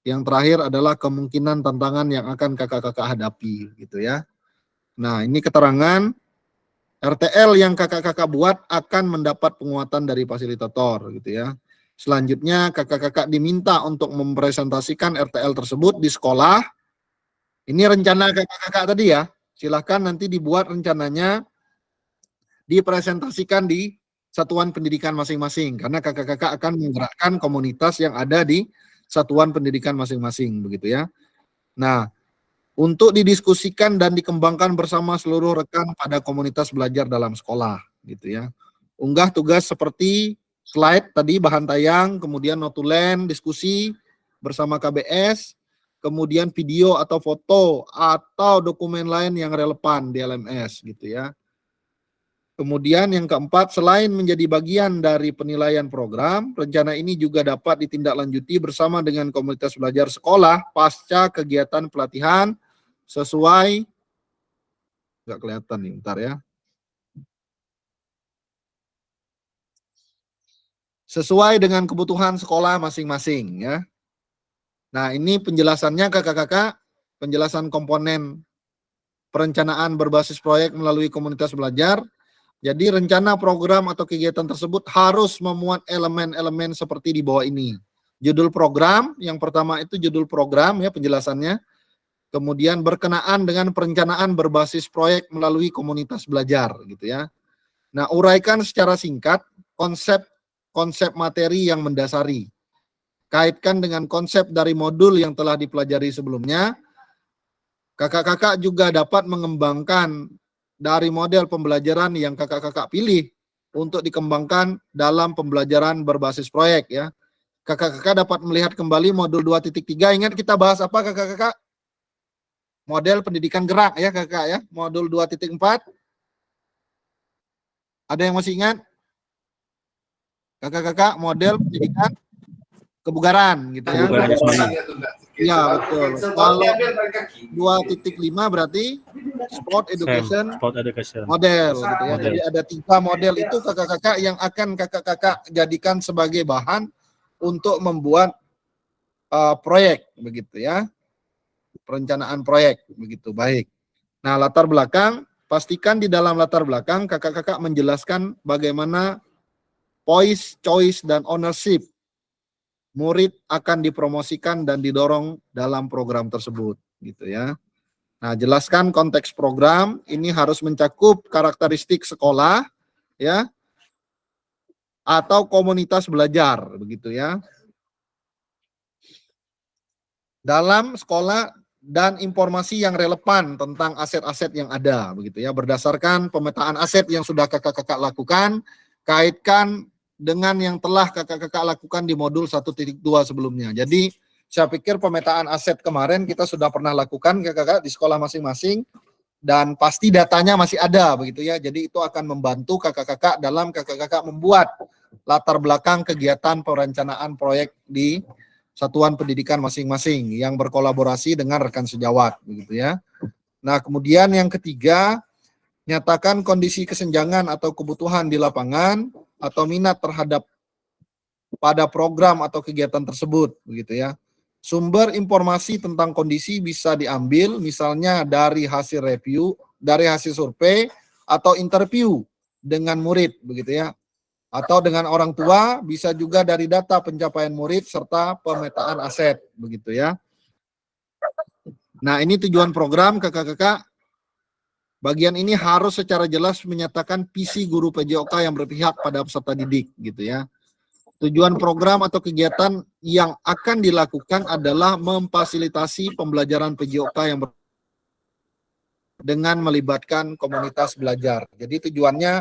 yang terakhir adalah kemungkinan tantangan yang akan kakak-kakak hadapi gitu ya. Nah, ini keterangan RTL yang kakak-kakak buat akan mendapat penguatan dari fasilitator gitu ya. Selanjutnya kakak-kakak diminta untuk mempresentasikan RTL tersebut di sekolah. Ini rencana kakak-kakak tadi ya. Silahkan nanti dibuat rencananya, dipresentasikan di satuan pendidikan masing-masing karena kakak-kakak akan menggerakkan komunitas yang ada di satuan pendidikan masing-masing begitu ya. Nah, untuk didiskusikan dan dikembangkan bersama seluruh rekan pada komunitas belajar dalam sekolah gitu ya. Unggah tugas seperti slide tadi bahan tayang, kemudian notulen, diskusi bersama KBS, kemudian video atau foto atau dokumen lain yang relevan di LMS gitu ya. Kemudian yang keempat, selain menjadi bagian dari penilaian program, rencana ini juga dapat ditindaklanjuti bersama dengan komunitas belajar sekolah pasca kegiatan pelatihan sesuai, nggak kelihatan nih, bentar ya. Sesuai dengan kebutuhan sekolah masing-masing ya. Nah ini penjelasannya kakak-kakak, penjelasan komponen perencanaan berbasis proyek melalui komunitas belajar. Jadi rencana program atau kegiatan tersebut harus memuat elemen-elemen seperti di bawah ini. Judul program, yang pertama itu judul program ya penjelasannya. Kemudian berkenaan dengan perencanaan berbasis proyek melalui komunitas belajar gitu ya. Nah, uraikan secara singkat konsep materi yang mendasari. Kaitkan dengan konsep dari modul yang telah dipelajari sebelumnya. Kakak-kakak juga dapat mengembangkan dari model pembelajaran yang kakak-kakak pilih untuk dikembangkan dalam pembelajaran berbasis proyek ya. Kakak-kakak dapat melihat kembali modul 2.3. Ingat kita bahas apa kakak-kakak? Model pendidikan gerak ya kakak ya. Modul 2.4. Ada yang masih ingat? Kakak-kakak model pendidikan kebugaran gitu ya. Iya betul. Kalau 2.5 berarti sport education model gitu ya. Jadi ada 3 model itu kakak-kakak yang akan kakak-kakak jadikan sebagai bahan untuk membuat proyek begitu ya. Perencanaan proyek begitu. Baik. Nah, latar belakang, pastikan di dalam latar belakang kakak-kakak menjelaskan bagaimana voice, choice dan ownership murid akan dipromosikan dan didorong dalam program tersebut gitu ya. Nah, jelaskan konteks program, ini harus mencakup karakteristik sekolah ya atau komunitas belajar begitu ya. Dalam sekolah dan informasi yang relevan tentang aset-aset yang ada begitu ya. Berdasarkan pemetaan aset yang sudah kakak-kakak lakukan, kaitkan dengan yang telah kakak-kakak lakukan di modul 1.2 sebelumnya. Jadi saya pikir pemetaan aset kemarin kita sudah pernah lakukan kakak-kakak di sekolah masing-masing dan pasti datanya masih ada begitu ya. Jadi itu akan membantu kakak-kakak dalam kakak-kakak membuat latar belakang kegiatan perencanaan proyek di satuan pendidikan masing-masing yang berkolaborasi dengan rekan sejawat begitu ya. Nah, kemudian yang ketiga, nyatakan kondisi kesenjangan atau kebutuhan di lapangan atau minat terhadap pada program atau kegiatan tersebut, begitu ya. Sumber informasi tentang kondisi bisa diambil misalnya dari hasil review, dari hasil survei atau interview dengan murid, begitu ya. Atau dengan orang tua, bisa juga dari data pencapaian murid serta pemetaan aset, begitu ya. Nah, ini tujuan program kakak-kakak. Bagian ini harus secara jelas menyatakan visi guru PJOK yang berpihak pada peserta didik, gitu ya. Tujuan program atau kegiatan yang akan dilakukan adalah memfasilitasi pembelajaran PJOK yang dengan melibatkan komunitas belajar. Jadi tujuannya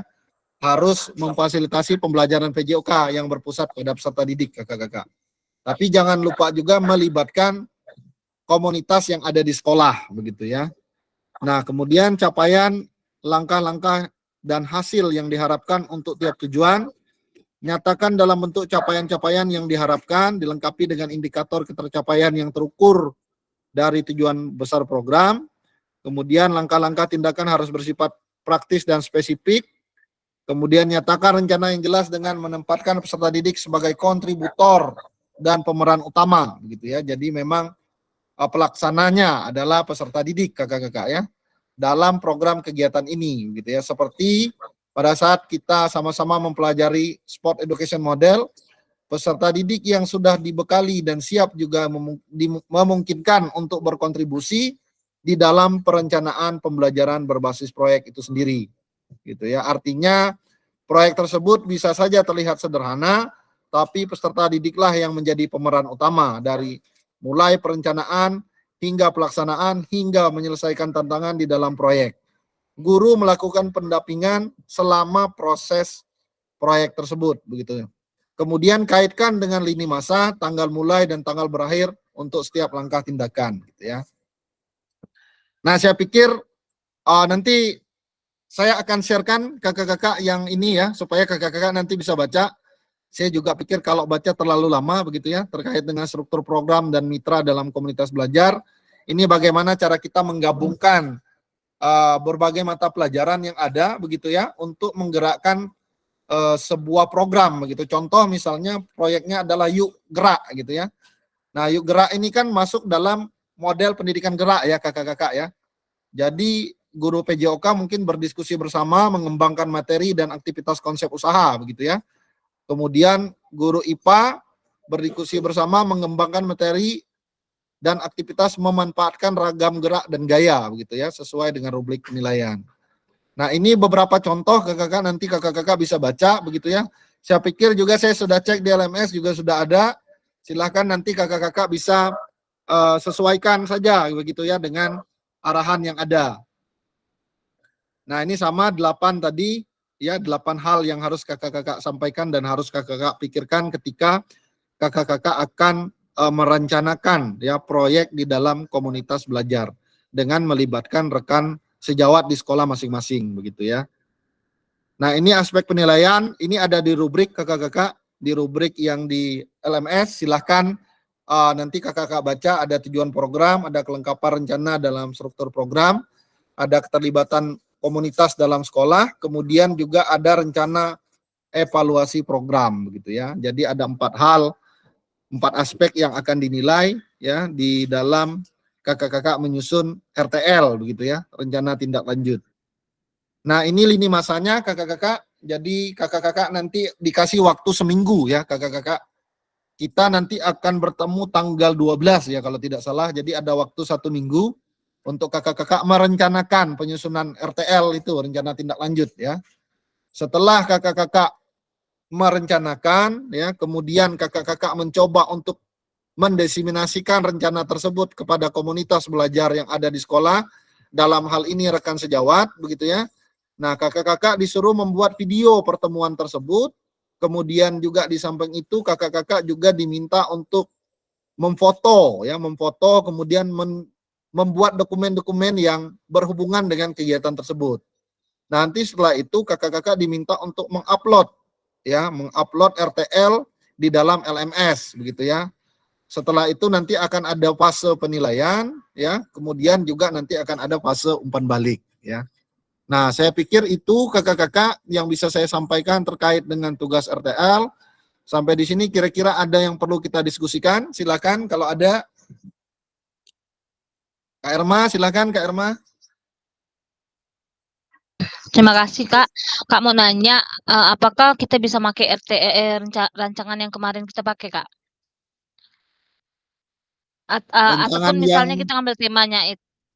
harus memfasilitasi pembelajaran PJOK yang berpusat pada peserta didik, kakak-kakak. Tapi jangan lupa juga melibatkan komunitas yang ada di sekolah, begitu ya. Nah, kemudian capaian, langkah-langkah, dan hasil yang diharapkan untuk tiap tujuan, nyatakan dalam bentuk capaian-capaian yang diharapkan, dilengkapi dengan indikator ketercapaian yang terukur dari tujuan besar program. Kemudian langkah-langkah tindakan harus bersifat praktis dan spesifik. Kemudian nyatakan rencana yang jelas dengan menempatkan peserta didik sebagai kontributor dan pemeran utama, begitu ya. Jadi memang pelaksananya adalah peserta didik, kakak-kakak ya, dalam program kegiatan ini, gitu ya. Seperti pada saat kita sama-sama mempelajari sport education model, peserta didik yang sudah dibekali dan siap juga memungkinkan untuk berkontribusi di dalam perencanaan pembelajaran berbasis proyek itu sendiri, gitu ya. Artinya proyek tersebut bisa saja terlihat sederhana, tapi peserta didiklah yang menjadi pemeran utama dari mulai perencanaan hingga pelaksanaan hingga menyelesaikan tantangan di dalam proyek. Guru melakukan pendampingan selama proses proyek tersebut, begitu. Kemudian kaitkan dengan lini masa, tanggal mulai dan tanggal berakhir untuk setiap langkah tindakan, gitu ya. Nah, saya pikir nanti saya akan sharekan kakak-kakak yang ini ya, supaya kakak-kakak nanti bisa baca. Saya juga pikir kalau baca terlalu lama begitu ya, terkait dengan struktur program dan mitra dalam komunitas belajar. Ini bagaimana cara kita menggabungkan berbagai mata pelajaran yang ada begitu ya, untuk menggerakkan sebuah program begitu. Contoh misalnya proyeknya adalah Yuk Gerak gitu ya. Nah, Yuk Gerak ini kan masuk dalam model pendidikan gerak ya kakak-kakak ya. Jadi guru PJOK mungkin berdiskusi bersama mengembangkan materi dan aktivitas konsep usaha begitu ya. Kemudian guru IPA berdiskusi bersama mengembangkan materi dan aktivitas memanfaatkan ragam gerak dan gaya begitu ya, sesuai dengan rubrik penilaian. Nah, ini beberapa contoh kakak-kakak, nanti kakak-kakak bisa baca begitu ya. Saya pikir juga saya sudah cek di LMS juga sudah ada. Silahkan nanti kakak-kakak bisa sesuaikan saja begitu ya dengan arahan yang ada. Nah, ini sama 8 tadi ya, 8 hal yang harus kakak-kakak sampaikan dan harus kakak-kakak pikirkan ketika kakak-kakak akan merencanakan ya proyek di dalam komunitas belajar dengan melibatkan rekan sejawat di sekolah masing-masing begitu ya. Nah, ini aspek penilaian, ini ada di rubrik kakak-kakak, di rubrik yang di LMS. Silahkan nanti kakak-kakak baca, ada tujuan program, ada kelengkapan rencana dalam struktur program, ada keterlibatan komunitas dalam sekolah, kemudian juga ada rencana evaluasi program begitu ya. Jadi ada 4 hal, 4 aspek yang akan dinilai ya di dalam kakak-kakak menyusun RTL begitu ya, rencana tindak lanjut. Nah, ini lini masanya kakak-kakak. Jadi kakak-kakak nanti dikasih waktu seminggu ya kakak-kakak. Kita nanti akan bertemu tanggal 12 ya kalau tidak salah. Jadi ada waktu 1 minggu untuk kakak-kakak merencanakan penyusunan RTL itu, rencana tindak lanjut ya. Setelah kakak-kakak merencanakan ya, kemudian kakak-kakak mencoba untuk mendesiminasikan rencana tersebut kepada komunitas belajar yang ada di sekolah, dalam hal ini rekan sejawat begitu ya. Nah, kakak-kakak disuruh membuat video pertemuan tersebut, kemudian juga di samping itu kakak-kakak juga diminta untuk memfoto ya, memfoto kemudian membuat dokumen-dokumen yang berhubungan dengan kegiatan tersebut. Nanti setelah itu kakak-kakak diminta untuk mengupload ya, mengupload RTL di dalam LMS begitu ya. Setelah itu nanti akan ada fase penilaian, ya. Kemudian juga nanti akan ada fase umpan balik, ya. Nah, saya pikir itu kakak-kakak yang bisa saya sampaikan terkait dengan tugas RTL. Sampai di sini kira-kira ada yang perlu kita diskusikan? Silakan kalau ada. Kak Irma, silakan Kak Irma. Terima kasih Kak. Kak mau nanya, apakah kita bisa pakai rancangan yang kemarin kita pakai Kak? Ataupun misalnya kita ngambil temanya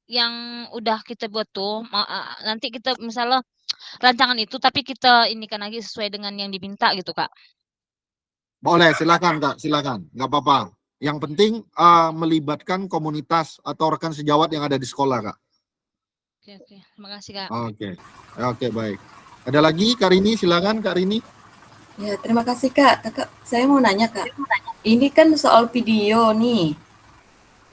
yang udah kita buat tuh, nanti kita misalnya rancangan itu tapi kita ini kan lagi sesuai dengan yang diminta gitu Kak. Boleh, silakan Kak, silakan, nggak apa-apa. Yang penting melibatkan komunitas atau rekan sejawat yang ada di sekolah Kak. Oke, terima kasih Kak. Oke, baik. Ada lagi Kak Rini, silakan Kak Rini. Ya, terima kasih Kak. Kakak, saya mau nanya Kak. Ini kan soal video nih.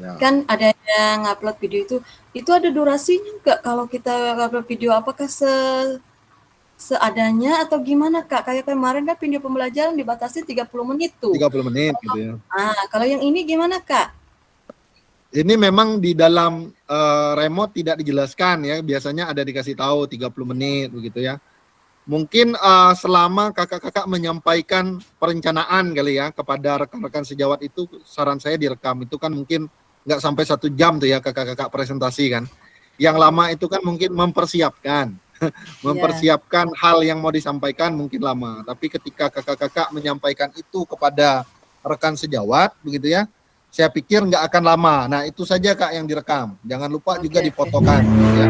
Ya. Kan ada yang upload video itu ada durasinya nggak kalau kita upload video, apakah seadanya atau gimana Kak? Kayak kemarin kan video pembelajaran dibatasi 30 menit tuh. 30 menit gitu ya. Kalau yang ini gimana Kak? Ini memang di dalam remote tidak dijelaskan ya, biasanya ada dikasih tahu 30 menit begitu ya. Mungkin selama kakak-kakak menyampaikan perencanaan kali ya kepada rekan-rekan sejawat itu, saran saya direkam. Itu kan mungkin nggak sampai 1 jam tuh ya kakak-kakak presentasi kan. Yang lama itu kan mungkin mempersiapkan mempersiapkan hal yang mau disampaikan mungkin lama. Tapi ketika kakak-kakak menyampaikan itu kepada rekan sejawat begitu ya, saya pikir nggak akan lama. Nah itu saja Kak yang direkam. Jangan lupa juga difotokan ya.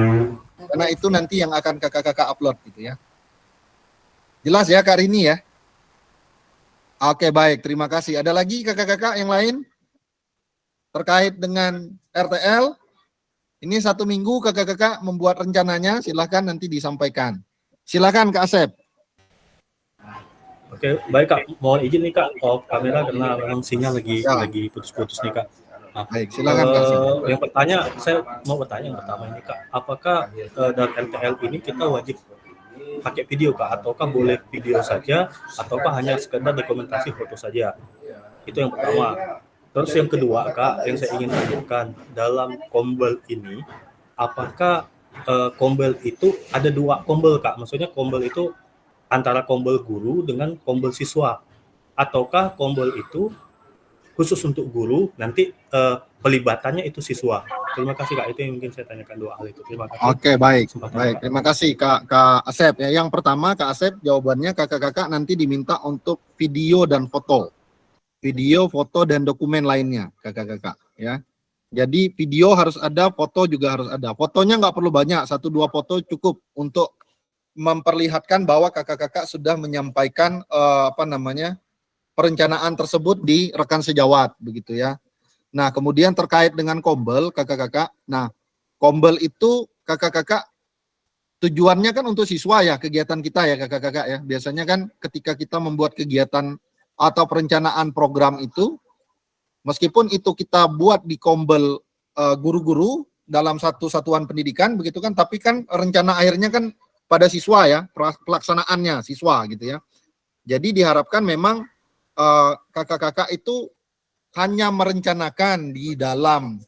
Karena itu nanti yang akan kakak-kakak upload gitu ya. Jelas ya Kak Rini ya? Oke, baik, terima kasih. Ada lagi kakak-kakak yang lain? Terkait dengan RTL, ini 1 minggu kakak-kakak membuat rencananya, silahkan nanti disampaikan. Silahkan Kak Asep. Oke, baik Kak. Mohon izin nih Kak, off kamera karena memang sinyal lagi putus-putus nih Kak. Nah, baik, silakan Kak Asep. Saya mau bertanya yang pertama ini Kak, apakah dalam RTL ini kita wajib pakai video Kak, ataukah boleh video saja, ataukah hanya sekedar dokumentasi foto saja? Itu yang pertama. Terus yang kedua Kak, yang saya ingin tanyakan, dalam kombel ini, apakah kombel itu ada 2 kombel Kak? Maksudnya kombel itu antara kombel guru dengan kombel siswa, ataukah kombel itu khusus untuk guru, nanti pelibatannya itu siswa? Terima kasih Kak, itu yang mungkin saya tanyakan 2 hal itu. Terima kasih. Oke, baik. Terima kasih Kak Asep ya. Yang pertama Kak Asep, jawabannya kakak-kakak nanti diminta untuk video dan foto. Video, foto, dan dokumen lainnya, kakak-kakak ya. Jadi video harus ada, foto juga harus ada. Fotonya nggak perlu banyak, 1-2 foto cukup untuk memperlihatkan bahwa kakak-kakak sudah menyampaikan perencanaan tersebut di rekan sejawat, begitu ya. Nah, kemudian terkait dengan kombel, kakak-kakak. Nah, kombel itu kakak-kakak tujuannya kan untuk siswa ya, kegiatan kita ya kakak-kakak ya. Biasanya kan ketika kita membuat kegiatan atau perencanaan program itu, meskipun itu kita buat di kombel guru-guru dalam satu satuan pendidikan begitu kan, tapi kan rencana akhirnya kan pada siswa ya, pelaksanaannya siswa gitu ya. Jadi diharapkan memang kakak-kakak itu hanya merencanakan di dalam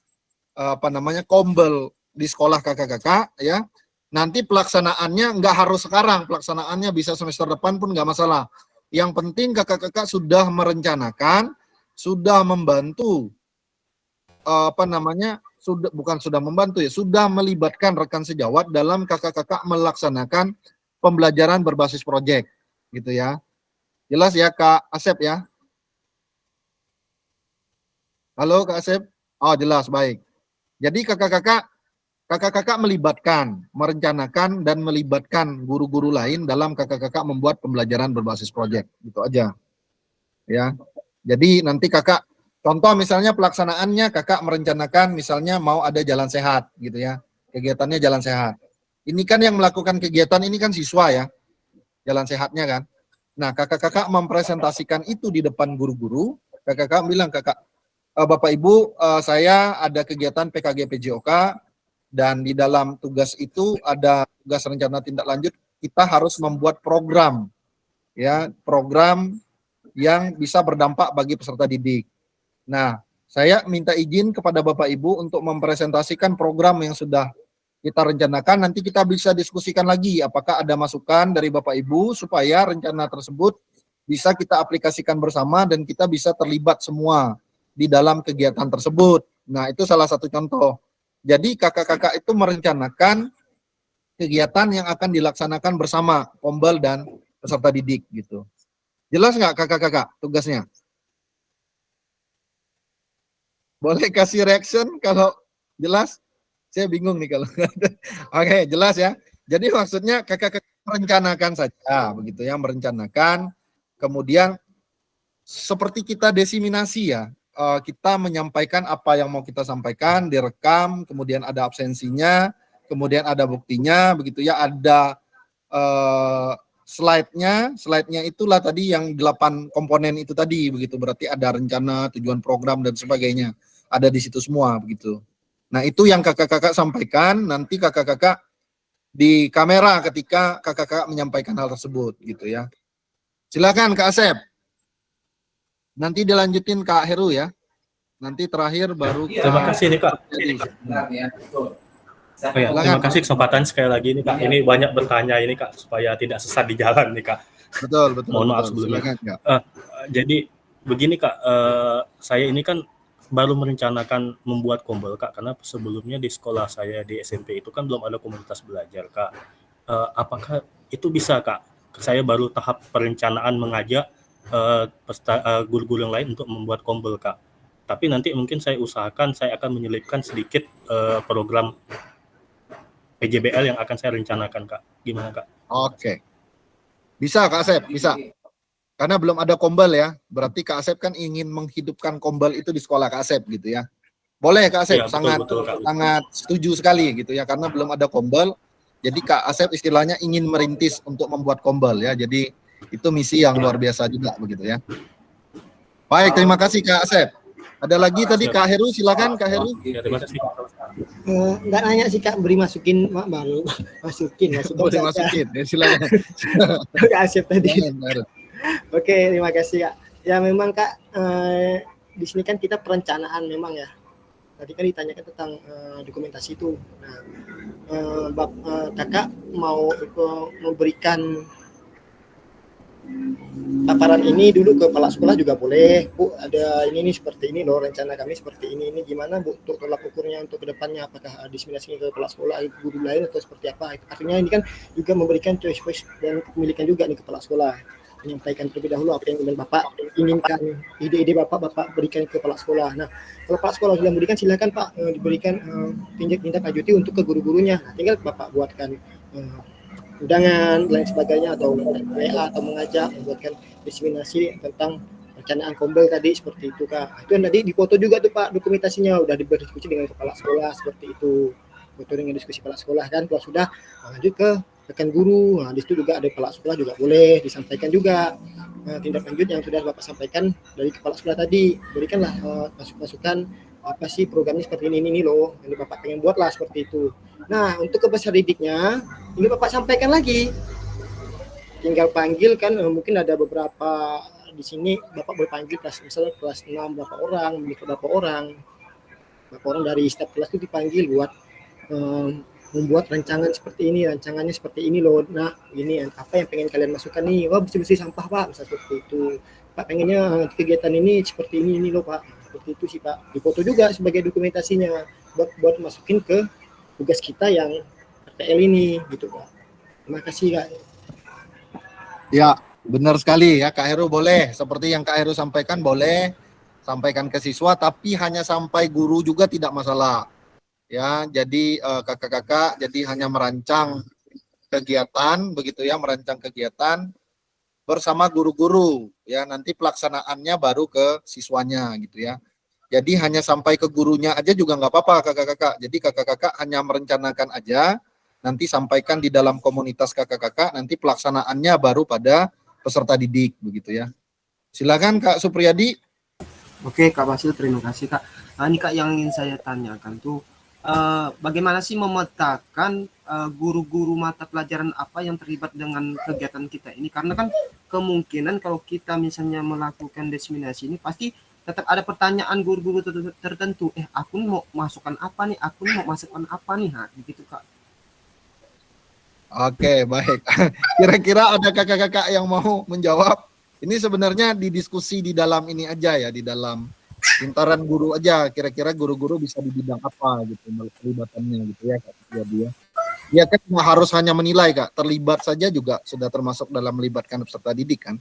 kombel di sekolah kakak-kakak ya. Nanti pelaksanaannya nggak harus sekarang, pelaksanaannya bisa semester depan pun nggak masalah. Yang penting kakak-kakak sudah merencanakan, sudah membantu, sudah melibatkan rekan sejawat dalam kakak-kakak melaksanakan pembelajaran berbasis proyek, gitu ya. Jelas ya Kak Asep ya? Halo Kak Asep? Oh jelas, baik. Jadi kakak-kakak melibatkan, merencanakan dan melibatkan guru-guru lain dalam kakak-kakak membuat pembelajaran berbasis proyek, gitu aja. Ya. Jadi nanti kakak, contoh misalnya pelaksanaannya kakak merencanakan misalnya mau ada jalan sehat gitu ya. Kegiatannya jalan sehat. Ini kan yang melakukan kegiatan ini kan siswa ya. Jalan sehatnya kan. Nah, kakak-kakak mempresentasikan itu di depan guru-guru, kakak-kakak bilang, Bapak Ibu, saya ada kegiatan PKG PJOK, dan di dalam tugas itu ada tugas rencana tindak lanjut, kita harus membuat program, ya, program yang bisa berdampak bagi peserta didik. Nah, saya minta izin kepada Bapak Ibu untuk mempresentasikan program yang sudah kita rencanakan. Nanti kita bisa diskusikan lagi apakah ada masukan dari Bapak Ibu supaya rencana tersebut bisa kita aplikasikan bersama dan kita bisa terlibat semua di dalam kegiatan tersebut. Nah, itu salah satu contoh. Jadi kakak-kakak itu merencanakan kegiatan yang akan dilaksanakan bersama Kombel dan peserta didik gitu. Jelas nggak kakak-kakak tugasnya? Boleh kasih reaction kalau jelas? Saya bingung nih kalau nggak ada. Oke, jelas ya. Jadi maksudnya kakak-kakak merencanakan saja begitu ya, merencanakan. Kemudian seperti kita desiminasi ya, kita menyampaikan apa yang mau kita sampaikan, direkam, kemudian ada absensinya, kemudian ada buktinya, begitu ya, ada slide-nya itulah tadi yang 8 komponen itu tadi, begitu, berarti ada rencana, tujuan program dan sebagainya, ada di situ semua, begitu. Nah itu yang kakak-kakak sampaikan, nanti kakak-kakak di kamera ketika kakak-kakak menyampaikan hal tersebut, gitu ya. Silakan Kak Asep. Nanti dilanjutin Kak Heru ya. Nanti terakhir baru Terima kasih nih Kak. Oh ya, terima kasih kesempatan sekali lagi nih Kak. Ini banyak bertanya ini Kak supaya tidak sesat di jalan nih Kak. Betul. Mohon maaf sebelumnya. Jadi begini Kak, saya ini kan baru merencanakan membuat Kombel Kak, karena sebelumnya di sekolah saya di SMP itu kan belum ada komunitas belajar Kak. Apakah itu bisa Kak? Saya baru tahap perencanaan mengajak guru-guru yang lain untuk membuat Kombel Kak. Tapi nanti mungkin saya usahakan saya akan menyelipkan sedikit program PJBL yang akan saya rencanakan Kak. Gimana Kak? Oke. Bisa Kak Asep, bisa. Karena belum ada Kombel ya. Berarti Kak Asep kan ingin menghidupkan Kombel itu di sekolah Kak Asep gitu ya. Boleh Kak Asep, Ya, betul, Kak. sangat setuju sekali gitu ya, karena belum ada Kombel. Jadi Kak Asep istilahnya ingin merintis untuk membuat Kombel ya. Jadi itu misi yang luar biasa juga begitu ya. Baik, terima kasih Kak Asep. Ada lagi tadi Kak Heru, silakan Kak Heru. Ya, terima kasih. Enggak nanya sih Kak, beri masukin baru masukin. Boleh masukin, ya, silakan. Kak Asep tadi. Oke, terima kasih Kak. Ya memang Kak, di sini kan kita perencanaan memang ya. Tadi kan ditanyakan tentang dokumentasi itu. Nah, Kakak mau memberikan paparan ini dulu ke kepala sekolah juga boleh, Bu. Ada ini seperti ini loh, rencana kami seperti ini. Ini gimana Bu untuk tolak ukurnya untuk kedepannya? Apakah diseminasi ke kepala sekolah, guru lain atau seperti apa? Artinya ini kan juga memberikan choice dan kepemilikan juga nih kepala sekolah. Menyampaikan terlebih dahulu apa yang Bapak inginkan, ide-ide Bapak berikan ke kepala sekolah. Nah, kalau kepala sekolah sudah memberikan, silakan Pak diberikan tindak lanjuti untuk ke guru-gurunya. Nah, tinggal Bapak buatkan undangan lain sebagainya atau WA atau mengajak membuatkan diseminasi tentang perencanaan Kombel tadi seperti itu Kak. Itu yang tadi dipoto juga tuh Pak dokumentasinya, udah berdiskusi dengan kepala sekolah seperti itu. Foto dengan diskusi kepala sekolah kan, kalau sudah lanjut ke rekan guru. Nah, di situ juga ada kepala sekolah juga boleh disampaikan juga tindak lanjut yang sudah Bapak sampaikan dari kepala sekolah tadi. Berikanlah masukan apa sih programnya seperti ini loh, yang Bapak pengen buat lah seperti itu. Nah, untuk ke peserta didiknya, ini Bapak sampaikan lagi. Tinggal panggil kan, mungkin ada beberapa di sini Bapak berpanggil misalnya kelas 6 berapa orang, berapa orang dari setiap kelas itu dipanggil buat membuat rancangannya seperti ini loh. Nah, ini apa yang pengen kalian masukkan nih? Wah, bersih-bersih sampah Pak, misalnya seperti itu. Pak pengennya kegiatan ini seperti ini loh Pak. Seperti itu sih Pak. Dipoto juga sebagai dokumentasinya buat masukin ke tugas kita yang RTL ini gitu Pak. Terima kasih Kak. Ya, benar sekali ya Kak Heru, boleh. Seperti yang Kak Heru sampaikan, boleh sampaikan ke siswa, tapi hanya sampai guru juga tidak masalah. Ya, jadi kakak-kakak jadi hanya merancang kegiatan begitu ya, merancang kegiatan bersama guru-guru ya, nanti pelaksanaannya baru ke siswanya gitu ya. Jadi hanya sampai ke gurunya aja juga nggak apa-apa kakak-kakak. Jadi kakak-kakak hanya merencanakan aja, nanti sampaikan di dalam komunitas kakak-kakak, nanti pelaksanaannya baru pada peserta didik begitu ya. Silakan Kak Supriyadi. Oke Kak Basil, terima kasih Kak. Nah, ini Kak yang ingin saya tanyakan tuh, bagaimana sih memetakan guru-guru mata pelajaran apa yang terlibat dengan kegiatan kita ini? Karena kan kemungkinan kalau kita misalnya melakukan diseminasi ini pasti tetap ada pertanyaan guru-guru tertentu, aku nih mau masukkan apa nih, aku nih mau masukkan apa nih, begitu Kak. Oke, baik. Kira-kira ada kakak-kakak yang mau menjawab? Ini sebenarnya didiskusi di dalam ini aja ya, di dalam pintaran guru aja. Kira-kira guru-guru bisa di bidang apa gitu, terlibatannya gitu ya Kak Supriyadi ya. Ya kan nggak harus hanya menilai Kak, terlibat saja juga sudah termasuk dalam melibatkan peserta didik kan.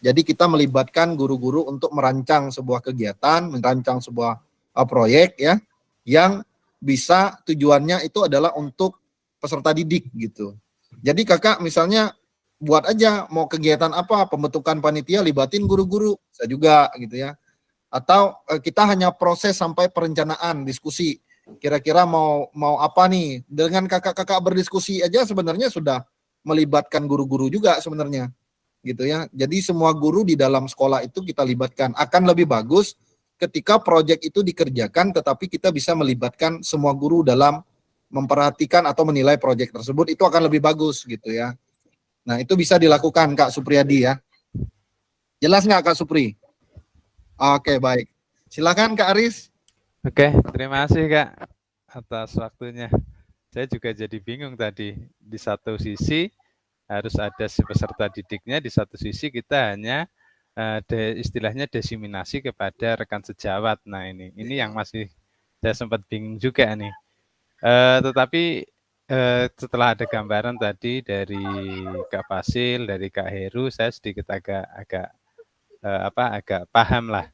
Jadi kita melibatkan guru-guru untuk merancang sebuah kegiatan, merancang sebuah proyek ya, yang bisa tujuannya itu adalah untuk peserta didik gitu. Jadi kakak misalnya buat aja mau kegiatan apa, pembentukan panitia libatin guru-guru, bisa juga gitu ya. Atau kita hanya proses sampai perencanaan, diskusi. Kira-kira mau apa nih? Dengan kakak-kakak berdiskusi aja sebenarnya sudah melibatkan guru-guru juga sebenarnya. Gitu ya. Jadi semua guru di dalam sekolah itu kita libatkan. Akan lebih bagus ketika proyek itu dikerjakan tetapi kita bisa melibatkan semua guru dalam memperhatikan atau menilai proyek tersebut, itu akan lebih bagus gitu ya. Nah itu bisa dilakukan Kak Supriyadi ya. Jelas nggak Kak Supri? Oke baik. Silakan Kak Aris. Oke, terima kasih Kak atas waktunya. Saya juga jadi bingung tadi. Di satu sisi harus ada si peserta didiknya, di satu sisi kita hanya istilahnya desiminasi kepada rekan sejawat. Nah ini yang masih saya sempat bingung juga nih. Tetapi setelah ada gambaran tadi dari Kak Fasil, dari Kak Heru, saya sedikit agak paham lah.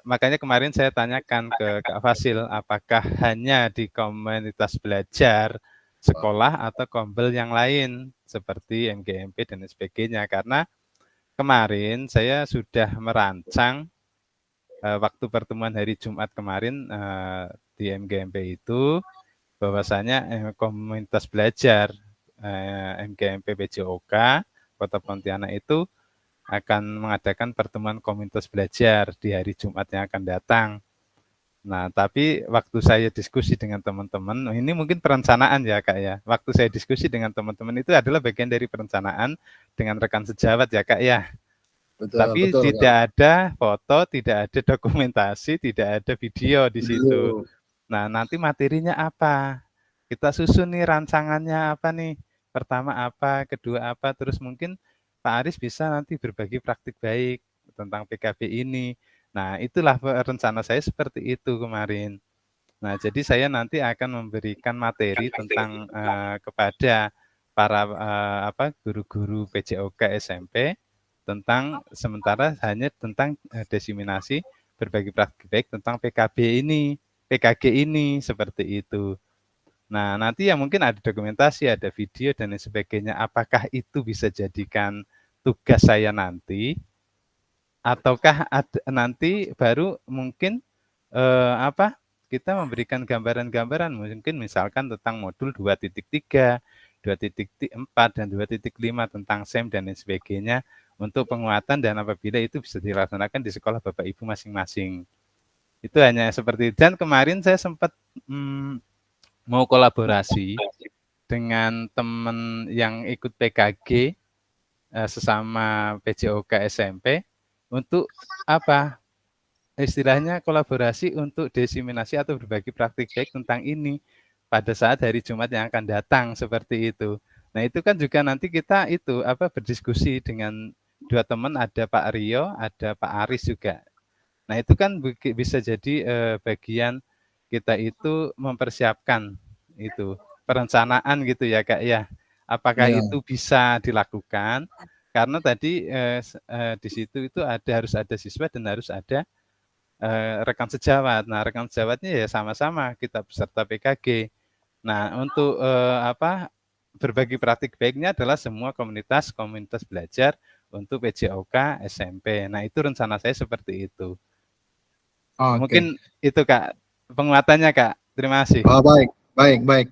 Makanya kemarin saya tanyakan ke Kak Fasil, apakah hanya di komunitas belajar sekolah atau kombel yang lain seperti MGMP dan sebagainya, karena kemarin saya sudah merancang waktu pertemuan hari Jumat kemarin di MGMP itu bahwasanya komunitas belajar MGMP PJOK Kota Pontianak itu akan mengadakan pertemuan komunitas belajar di hari Jumat yang akan datang. Nah, tapi waktu saya diskusi dengan teman-teman, ini mungkin perencanaan ya Kak ya. Waktu saya diskusi dengan teman-teman itu adalah bagian dari perencanaan dengan rekan sejawat ya Kak ya. Betul, tapi betul, tidak Kak. Ada foto, tidak ada dokumentasi, tidak ada video di situ. Nah, nanti materinya apa? Kita susun nih rancangannya apa nih? Pertama apa, kedua apa, terus mungkin Pak Aris bisa nanti berbagi praktik baik tentang PKB ini. Nah, itulah rencana saya seperti itu kemarin. Nah, jadi saya nanti akan memberikan materi tentang kepada para guru-guru PJOK SMP tentang sementara hanya tentang desiminasi berbagi praktik baik tentang PKG ini seperti itu. Nah, nanti ya mungkin ada dokumentasi, ada video dan lain sebagainya. Apakah itu bisa jadikan tugas saya nanti? Ataukah nanti baru mungkin kita memberikan gambaran-gambaran mungkin misalkan tentang modul 2.3, 2.4 dan 2.5 tentang SEM dan lain sebagainya untuk penguatan dan apabila itu bisa dilaksanakan di sekolah Bapak Ibu masing-masing. Itu hanya seperti itu. Dan kemarin saya sempat mau kolaborasi dengan teman yang ikut PKG sesama PJOK SMP untuk istilahnya kolaborasi untuk desiminasi atau berbagi praktik baik tentang ini pada saat hari Jumat yang akan datang seperti itu. Nah, itu kan juga nanti kita berdiskusi dengan dua teman, ada Pak Rio, ada Pak Aris juga. Nah, itu kan bisa jadi bagian kita itu mempersiapkan itu perencanaan gitu ya Kak ya. Apakah itu bisa dilakukan? Karena tadi di situ itu harus ada siswa dan harus ada rekan sejawat. Nah, rekan sejawatnya ya sama-sama kita peserta PKG. Nah, untuk berbagi praktik baiknya adalah semua komunitas belajar untuk PJOK SMP. Nah, itu rencana saya seperti itu. Mungkin itu Kak penguatannya Kak. Terima kasih. Baik.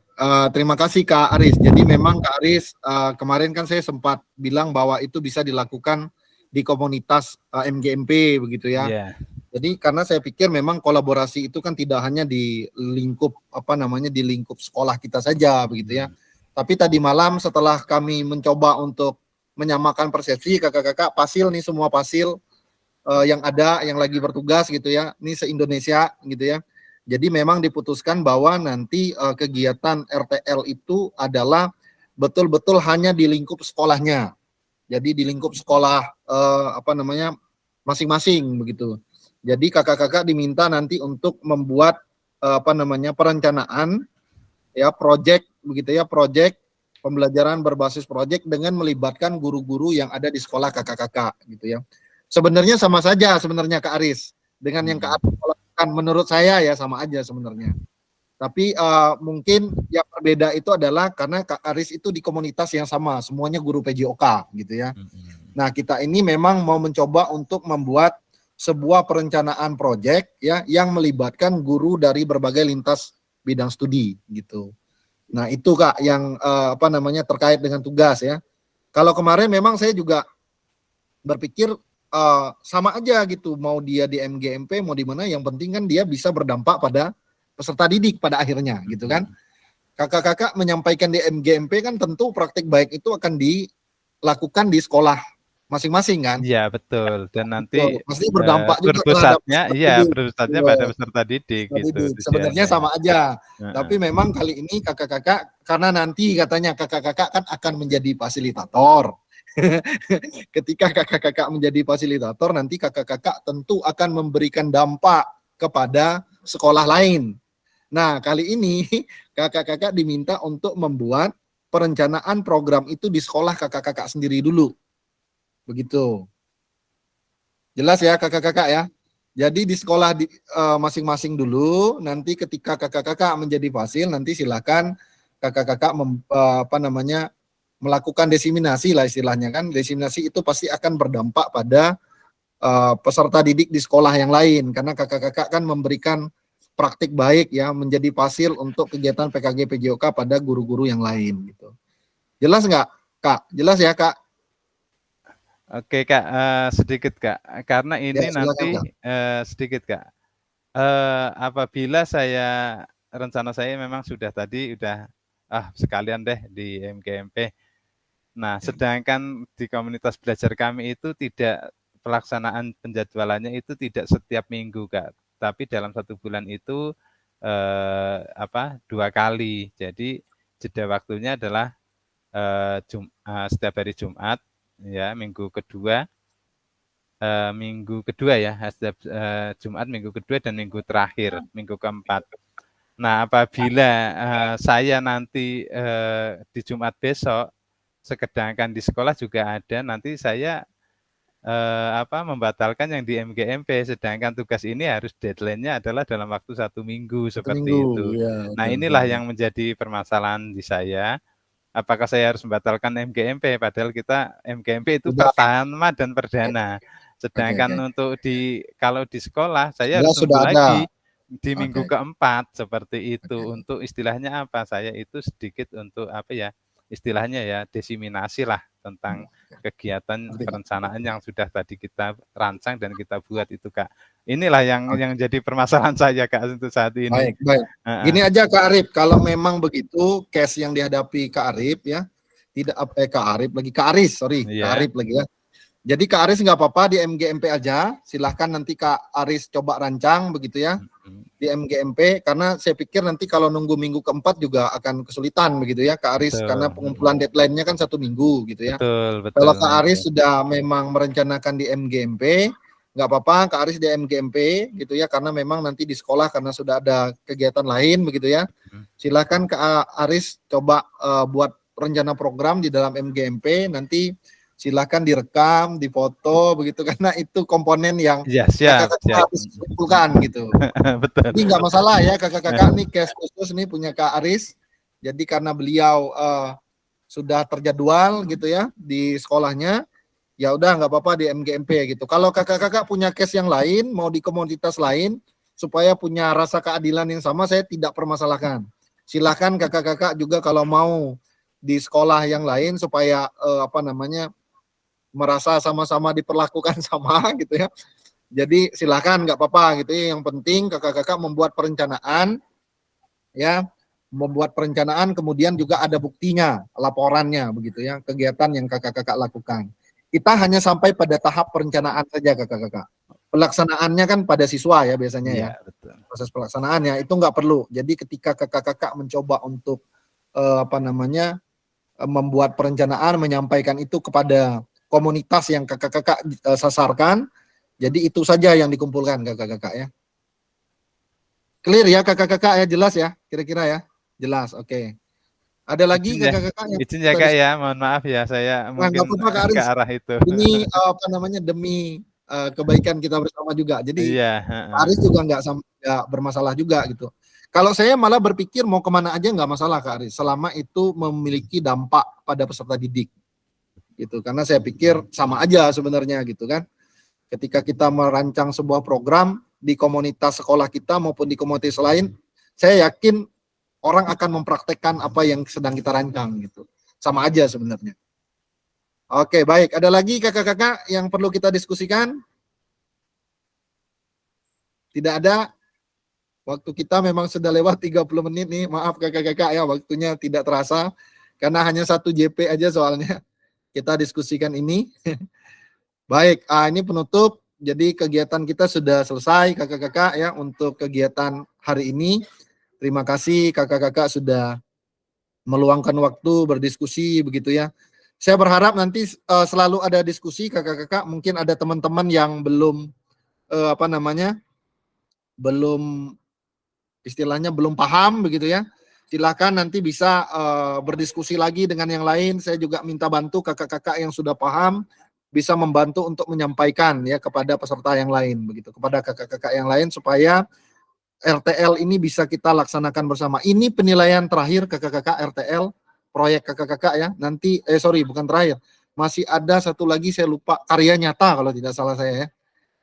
Terima kasih Kak Aris. Jadi memang Kak Aris kemarin kan saya sempat bilang bahwa itu bisa dilakukan di komunitas MGMP begitu ya. Yeah. Jadi karena saya pikir memang kolaborasi itu kan tidak hanya di lingkup di lingkup sekolah kita saja begitu ya. Tapi tadi malam setelah kami mencoba untuk menyamakan persepsi kakak-kakak Pasil nih semua Pasil yang ada, yang lagi bertugas gitu ya, ini se-Indonesia gitu ya. Jadi memang diputuskan bahwa nanti kegiatan RTL itu adalah betul-betul hanya di lingkup sekolahnya. Jadi di lingkup sekolah masing-masing begitu. Jadi kakak-kakak diminta nanti untuk membuat perencanaan ya, project begitu ya, project pembelajaran berbasis project dengan melibatkan guru-guru yang ada di sekolah kakak-kakak gitu ya. Sebenarnya sama saja sebenarnya Kak Aris dengan yang Kak Aris lakukan, menurut saya ya sama aja sebenarnya. Tapi mungkin yang berbeda itu adalah karena Kak Aris itu di komunitas yang sama, semuanya guru PJOK gitu ya. Nah, kita ini memang mau mencoba untuk membuat sebuah perencanaan proyek ya yang melibatkan guru dari berbagai lintas bidang studi gitu. Nah, itu Kak yang terkait dengan tugas ya. Kalau kemarin memang saya juga berpikir sama aja gitu, mau dia di MGMP mau di mana, yang penting kan dia bisa berdampak pada peserta didik pada akhirnya gitu kan. Kakak-kakak menyampaikan di MGMP kan tentu praktik baik itu akan dilakukan di sekolah masing-masing kan. Iya betul, dan nanti pasti berdampak juga terhadap berpusatnya pada peserta didik gitu. Sebenarnya sama aja. Tapi memang kali ini kakak-kakak, karena nanti katanya kakak-kakak kan akan menjadi fasilitator. Ketika kakak-kakak menjadi fasilitator, nanti kakak-kakak tentu akan memberikan dampak kepada sekolah lain. Nah, kali ini kakak-kakak diminta untuk membuat perencanaan program itu di sekolah kakak-kakak sendiri dulu. Begitu. Jelas ya kakak-kakak ya? Jadi di sekolah masing-masing dulu, nanti ketika kakak-kakak menjadi fasil, nanti silakan kakak-kakak melakukan desiminasi lah istilahnya kan. Desiminasi itu pasti akan berdampak pada peserta didik di sekolah yang lain, karena kakak-kakak kan memberikan praktik baik ya, menjadi fasil untuk kegiatan PKG PJOK pada guru-guru yang lain gitu. Jelas nggak Kak? Jelas ya Kak? Oke Kak, sedikit Kak, karena ini Ya, silakan, nanti Kak. sedikit Kak. Apabila rencana saya memang sudah sekalian deh di MGMP. Nah, sedangkan di komunitas belajar kami itu pelaksanaan penjadwalannya itu tidak setiap minggu Kak, tapi dalam 1 bulan itu 2 kali. Jadi jeda waktunya adalah setiap hari Jumat ya, minggu kedua ya, setiap Jumat minggu kedua dan minggu terakhir, minggu keempat. Nah, apabila saya nanti di Jumat besok, sedangkan di sekolah juga ada, nanti saya membatalkan yang di MGMP, sedangkan tugas ini harus deadline-nya adalah dalam waktu 1 minggu seperti itu. Ya, Nah, inilah yang menjadi permasalahan di saya. Apakah saya harus membatalkan MGMP, padahal kita MGMP itu pertama dan perdana. Sedangkan untuk kalau di sekolah saya harus tunggu lagi di minggu keempat seperti itu. Untuk istilahnya apa? Saya itu sedikit untuk istilahnya ya desiminasi lah tentang kegiatan perencanaan yang sudah tadi kita rancang dan kita buat itu Kak. Inilah yang jadi permasalahan saya Kak untuk saat ini. Baik. Gini aja Kak Arif, kalau memang begitu case yang dihadapi Kak Arif ya, Kak Aris lagi ya. Jadi Kak Aris nggak apa-apa di MGMP aja, silahkan nanti Kak Aris coba rancang begitu ya di MGMP, karena saya pikir nanti kalau nunggu minggu keempat juga akan kesulitan begitu ya Kak Aris, karena pengumpulan deadline-nya kan 1 minggu gitu ya. Betul. Kalau Kak Aris sudah memang merencanakan di MGMP, nggak apa-apa Kak Aris di MGMP gitu ya, karena memang nanti di sekolah karena sudah ada kegiatan lain begitu ya. Silakan Kak Aris coba buat rencana program di dalam MGMP, nanti silakan direkam, difoto begitu, karena itu komponen yang kakak-kakak harus kumpulkan gitu. Betul. Jadi nggak masalah ya kakak-kakak, nih case khusus nih punya Kak Aris. Jadi karena beliau sudah terjadwal gitu ya di sekolahnya, ya udah nggak apa-apa di MGMP gitu. Kalau kakak-kakak punya case yang lain, mau di komunitas lain supaya punya rasa keadilan yang sama, saya tidak permasalahkan. Silakan kakak-kakak juga kalau mau di sekolah yang lain supaya merasa sama-sama diperlakukan sama gitu ya. Jadi silakan nggak apa-apa gitu ya. Yang penting kakak-kakak membuat perencanaan ya, kemudian juga ada buktinya, laporannya begitu ya, kegiatan yang kakak-kakak lakukan. Kita hanya sampai pada tahap perencanaan saja kakak-kakak. Pelaksanaannya kan pada siswa ya biasanya ya. Betul. Proses pelaksanaannya itu nggak perlu. Jadi ketika kakak-kakak mencoba untuk membuat perencanaan, menyampaikan itu kepada komunitas yang kakak-kakak sasarkan, jadi itu saja yang dikumpulkan kakak-kakak ya. Clear ya kakak-kakak ya, jelas ya kira-kira ya, jelas. Oke. Ada lagi kakak-kakak yang izin ya kak ya, mohon maaf ya saya mungkin ke arah itu. Ini demi kebaikan kita bersama juga. Jadi Pak Aris juga nggak bermasalah juga gitu. Kalau saya malah berpikir mau kemana aja nggak masalah Kak Aris, selama itu memiliki dampak pada peserta didik. Gitu. Karena saya pikir sama aja sebenarnya gitu kan. Ketika kita merancang sebuah program di komunitas sekolah kita maupun di komunitas lain, saya yakin orang akan mempraktekkan apa yang sedang kita rancang gitu. Sama aja sebenarnya. Oke, baik. Ada lagi kakak-kakak yang perlu kita diskusikan? Tidak ada? Waktu kita memang sudah lewat 30 menit nih. Maaf kakak-kakak ya, waktunya tidak terasa. Karena hanya 1 JP aja soalnya. Kita diskusikan ini. Baik, ini penutup. Jadi kegiatan kita sudah selesai kakak-kakak ya untuk kegiatan hari ini. Terima kasih kakak-kakak sudah meluangkan waktu berdiskusi begitu ya. Saya berharap nanti selalu ada diskusi kakak-kakak. Mungkin ada teman-teman yang belum belum istilahnya belum paham begitu ya. Silakan nanti bisa berdiskusi lagi dengan yang lain. Saya juga minta bantu kakak-kakak yang sudah paham bisa membantu untuk menyampaikan ya kepada peserta yang lain begitu, kepada kakak-kakak yang lain supaya RTL ini bisa kita laksanakan bersama. Ini penilaian terakhir kakak-kakak RTL proyek kakak-kakak ya. Nanti bukan terakhir. Masih ada satu lagi saya lupa, karya nyata kalau tidak salah saya ya.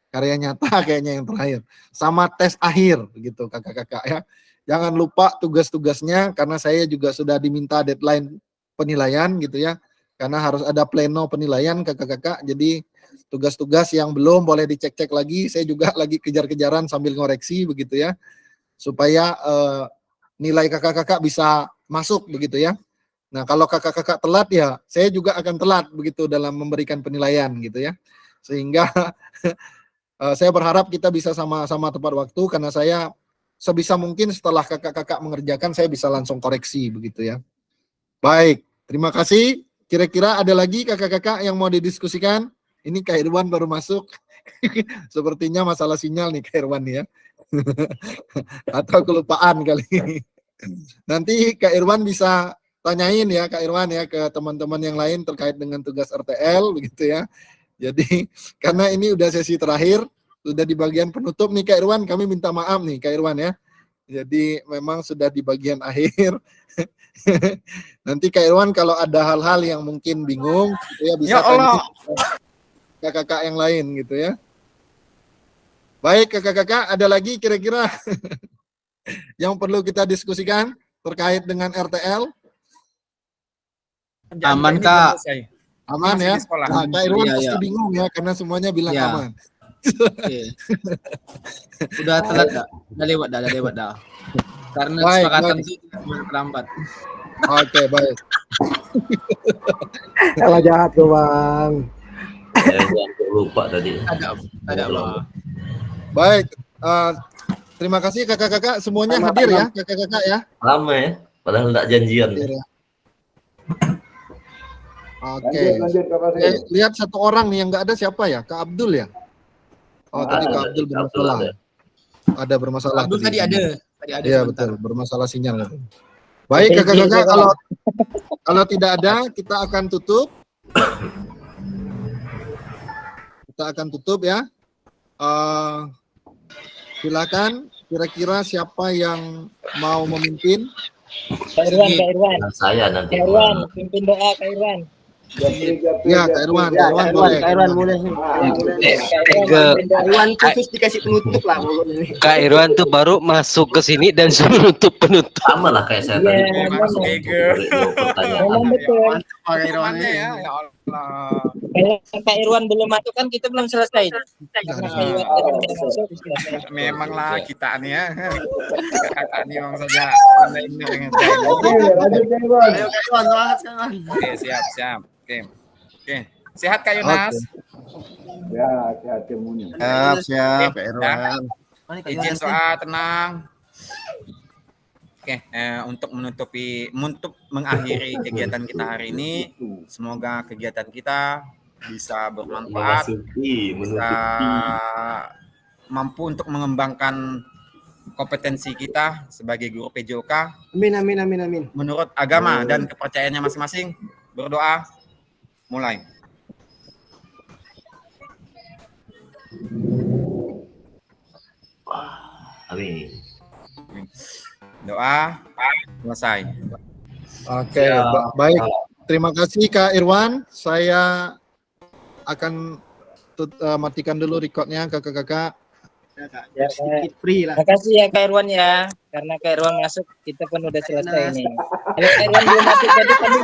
Karya nyata kayaknya yang terakhir. Sama tes akhir gitu kakak-kakak ya. Jangan lupa tugas-tugasnya karena saya juga sudah diminta deadline penilaian gitu ya. Karena harus ada pleno penilaian kakak-kakak. Jadi tugas-tugas yang belum boleh dicek-cek lagi. Saya juga lagi kejar-kejaran sambil ngoreksi begitu ya. Supaya nilai kakak-kakak bisa masuk begitu ya. Nah, kalau kakak-kakak telat ya, saya juga akan telat begitu dalam memberikan penilaian gitu ya. Sehingga saya berharap kita bisa sama-sama tepat waktu karena saya sebisa mungkin setelah kakak-kakak mengerjakan saya bisa langsung koreksi begitu ya. Baik, terima kasih. Kira-kira ada lagi kakak-kakak yang mau didiskusikan? Ini Kak Irwan baru masuk. Sepertinya masalah sinyal nih Kak Irwan ya. Atau kelupaan kali ini. Nanti Kak Irwan bisa tanyain ya Kak Irwan ya ke teman-teman yang lain terkait dengan tugas RTL begitu ya. Jadi karena ini udah sesi terakhir, sudah di bagian penutup nih Kak Irwan, kami minta maaf nih Kak Irwan ya. Jadi memang sudah di bagian akhir. Nanti Kak Irwan kalau ada hal-hal yang mungkin bingung gitu ya bisa tanya kakak-kakak yang lain gitu ya. Baik kakak-kakak, ada lagi kira-kira yang perlu kita diskusikan terkait dengan RTL? Aman Kak. Aman ya. Nah, Kak Irwan pasti bingung ya karena semuanya bilang aman. Udah telat dah. Udah lewat dah. Karena kesepakatan itu terlambat. Oke, baik. Salah jahat tuh, Bang. Lupa tadi. Ada Bang. Baik. Terima kasih kakak-kakak semuanya hadir ya, kakak-kakak ya. Lama ya, padahal enggak janjian. Oke. Lihat satu orang nih yang nggak ada siapa ya? Kak Abdul ya? Oh, tadi Kak Abdul bermasalah. Ada bermasalah. Abdul tadi ada. Iya betul, bermasalah sinyal. Baik kakak-kakak, kalau tidak ada kita akan tutup. Kita akan tutup ya. Silakan. Kira-kira siapa yang mau memimpin? Kak Irwan. Saya nanti. Kak Irwan, pimpin doa Kak Irwan. Ya, Kak Irwan boleh. Kak Irwan boleh. Kak Irwan khusus dikasih penutup lah. Kak Irwan tuh baru masuk ke sini dan suruh nutup. Sama lah kayak saya tadi. Memang betul. Kak Irwan ya. Kalau Kak Irwan belum masuk kan kita belum selesai. Memanglah kita nih ya. Kakak nih memang saja. Oke, lanjut Kak Irwan. Ayo Kak Irwan, semangat. Oke, siap. Oke. Sehat Kak Yonas? Ya, sehat semuanya. Siap, Pak Ya. Irwan. Izin doa tenang. Oke, untuk mengakhiri kegiatan kita hari ini, semoga kegiatan kita bisa bermanfaat, bisa mampu untuk mengembangkan kompetensi kita sebagai guru PJOK. Amin, amin, amin, amin. Menurut agama dan kepercayaannya masing-masing, berdoa, mulai. Amin. Doa, selesai. Oke, baik. Terima kasih Kak Irwan. Saya akan matikan dulu recordnya kakak-kakak. Ya, sedikit free lah. Makasih ya Kak Irwan ya. Karena Kak Irwan masuk, kita pun udah selesai nih. Kalau Kak Irwan belum masuk tadi kami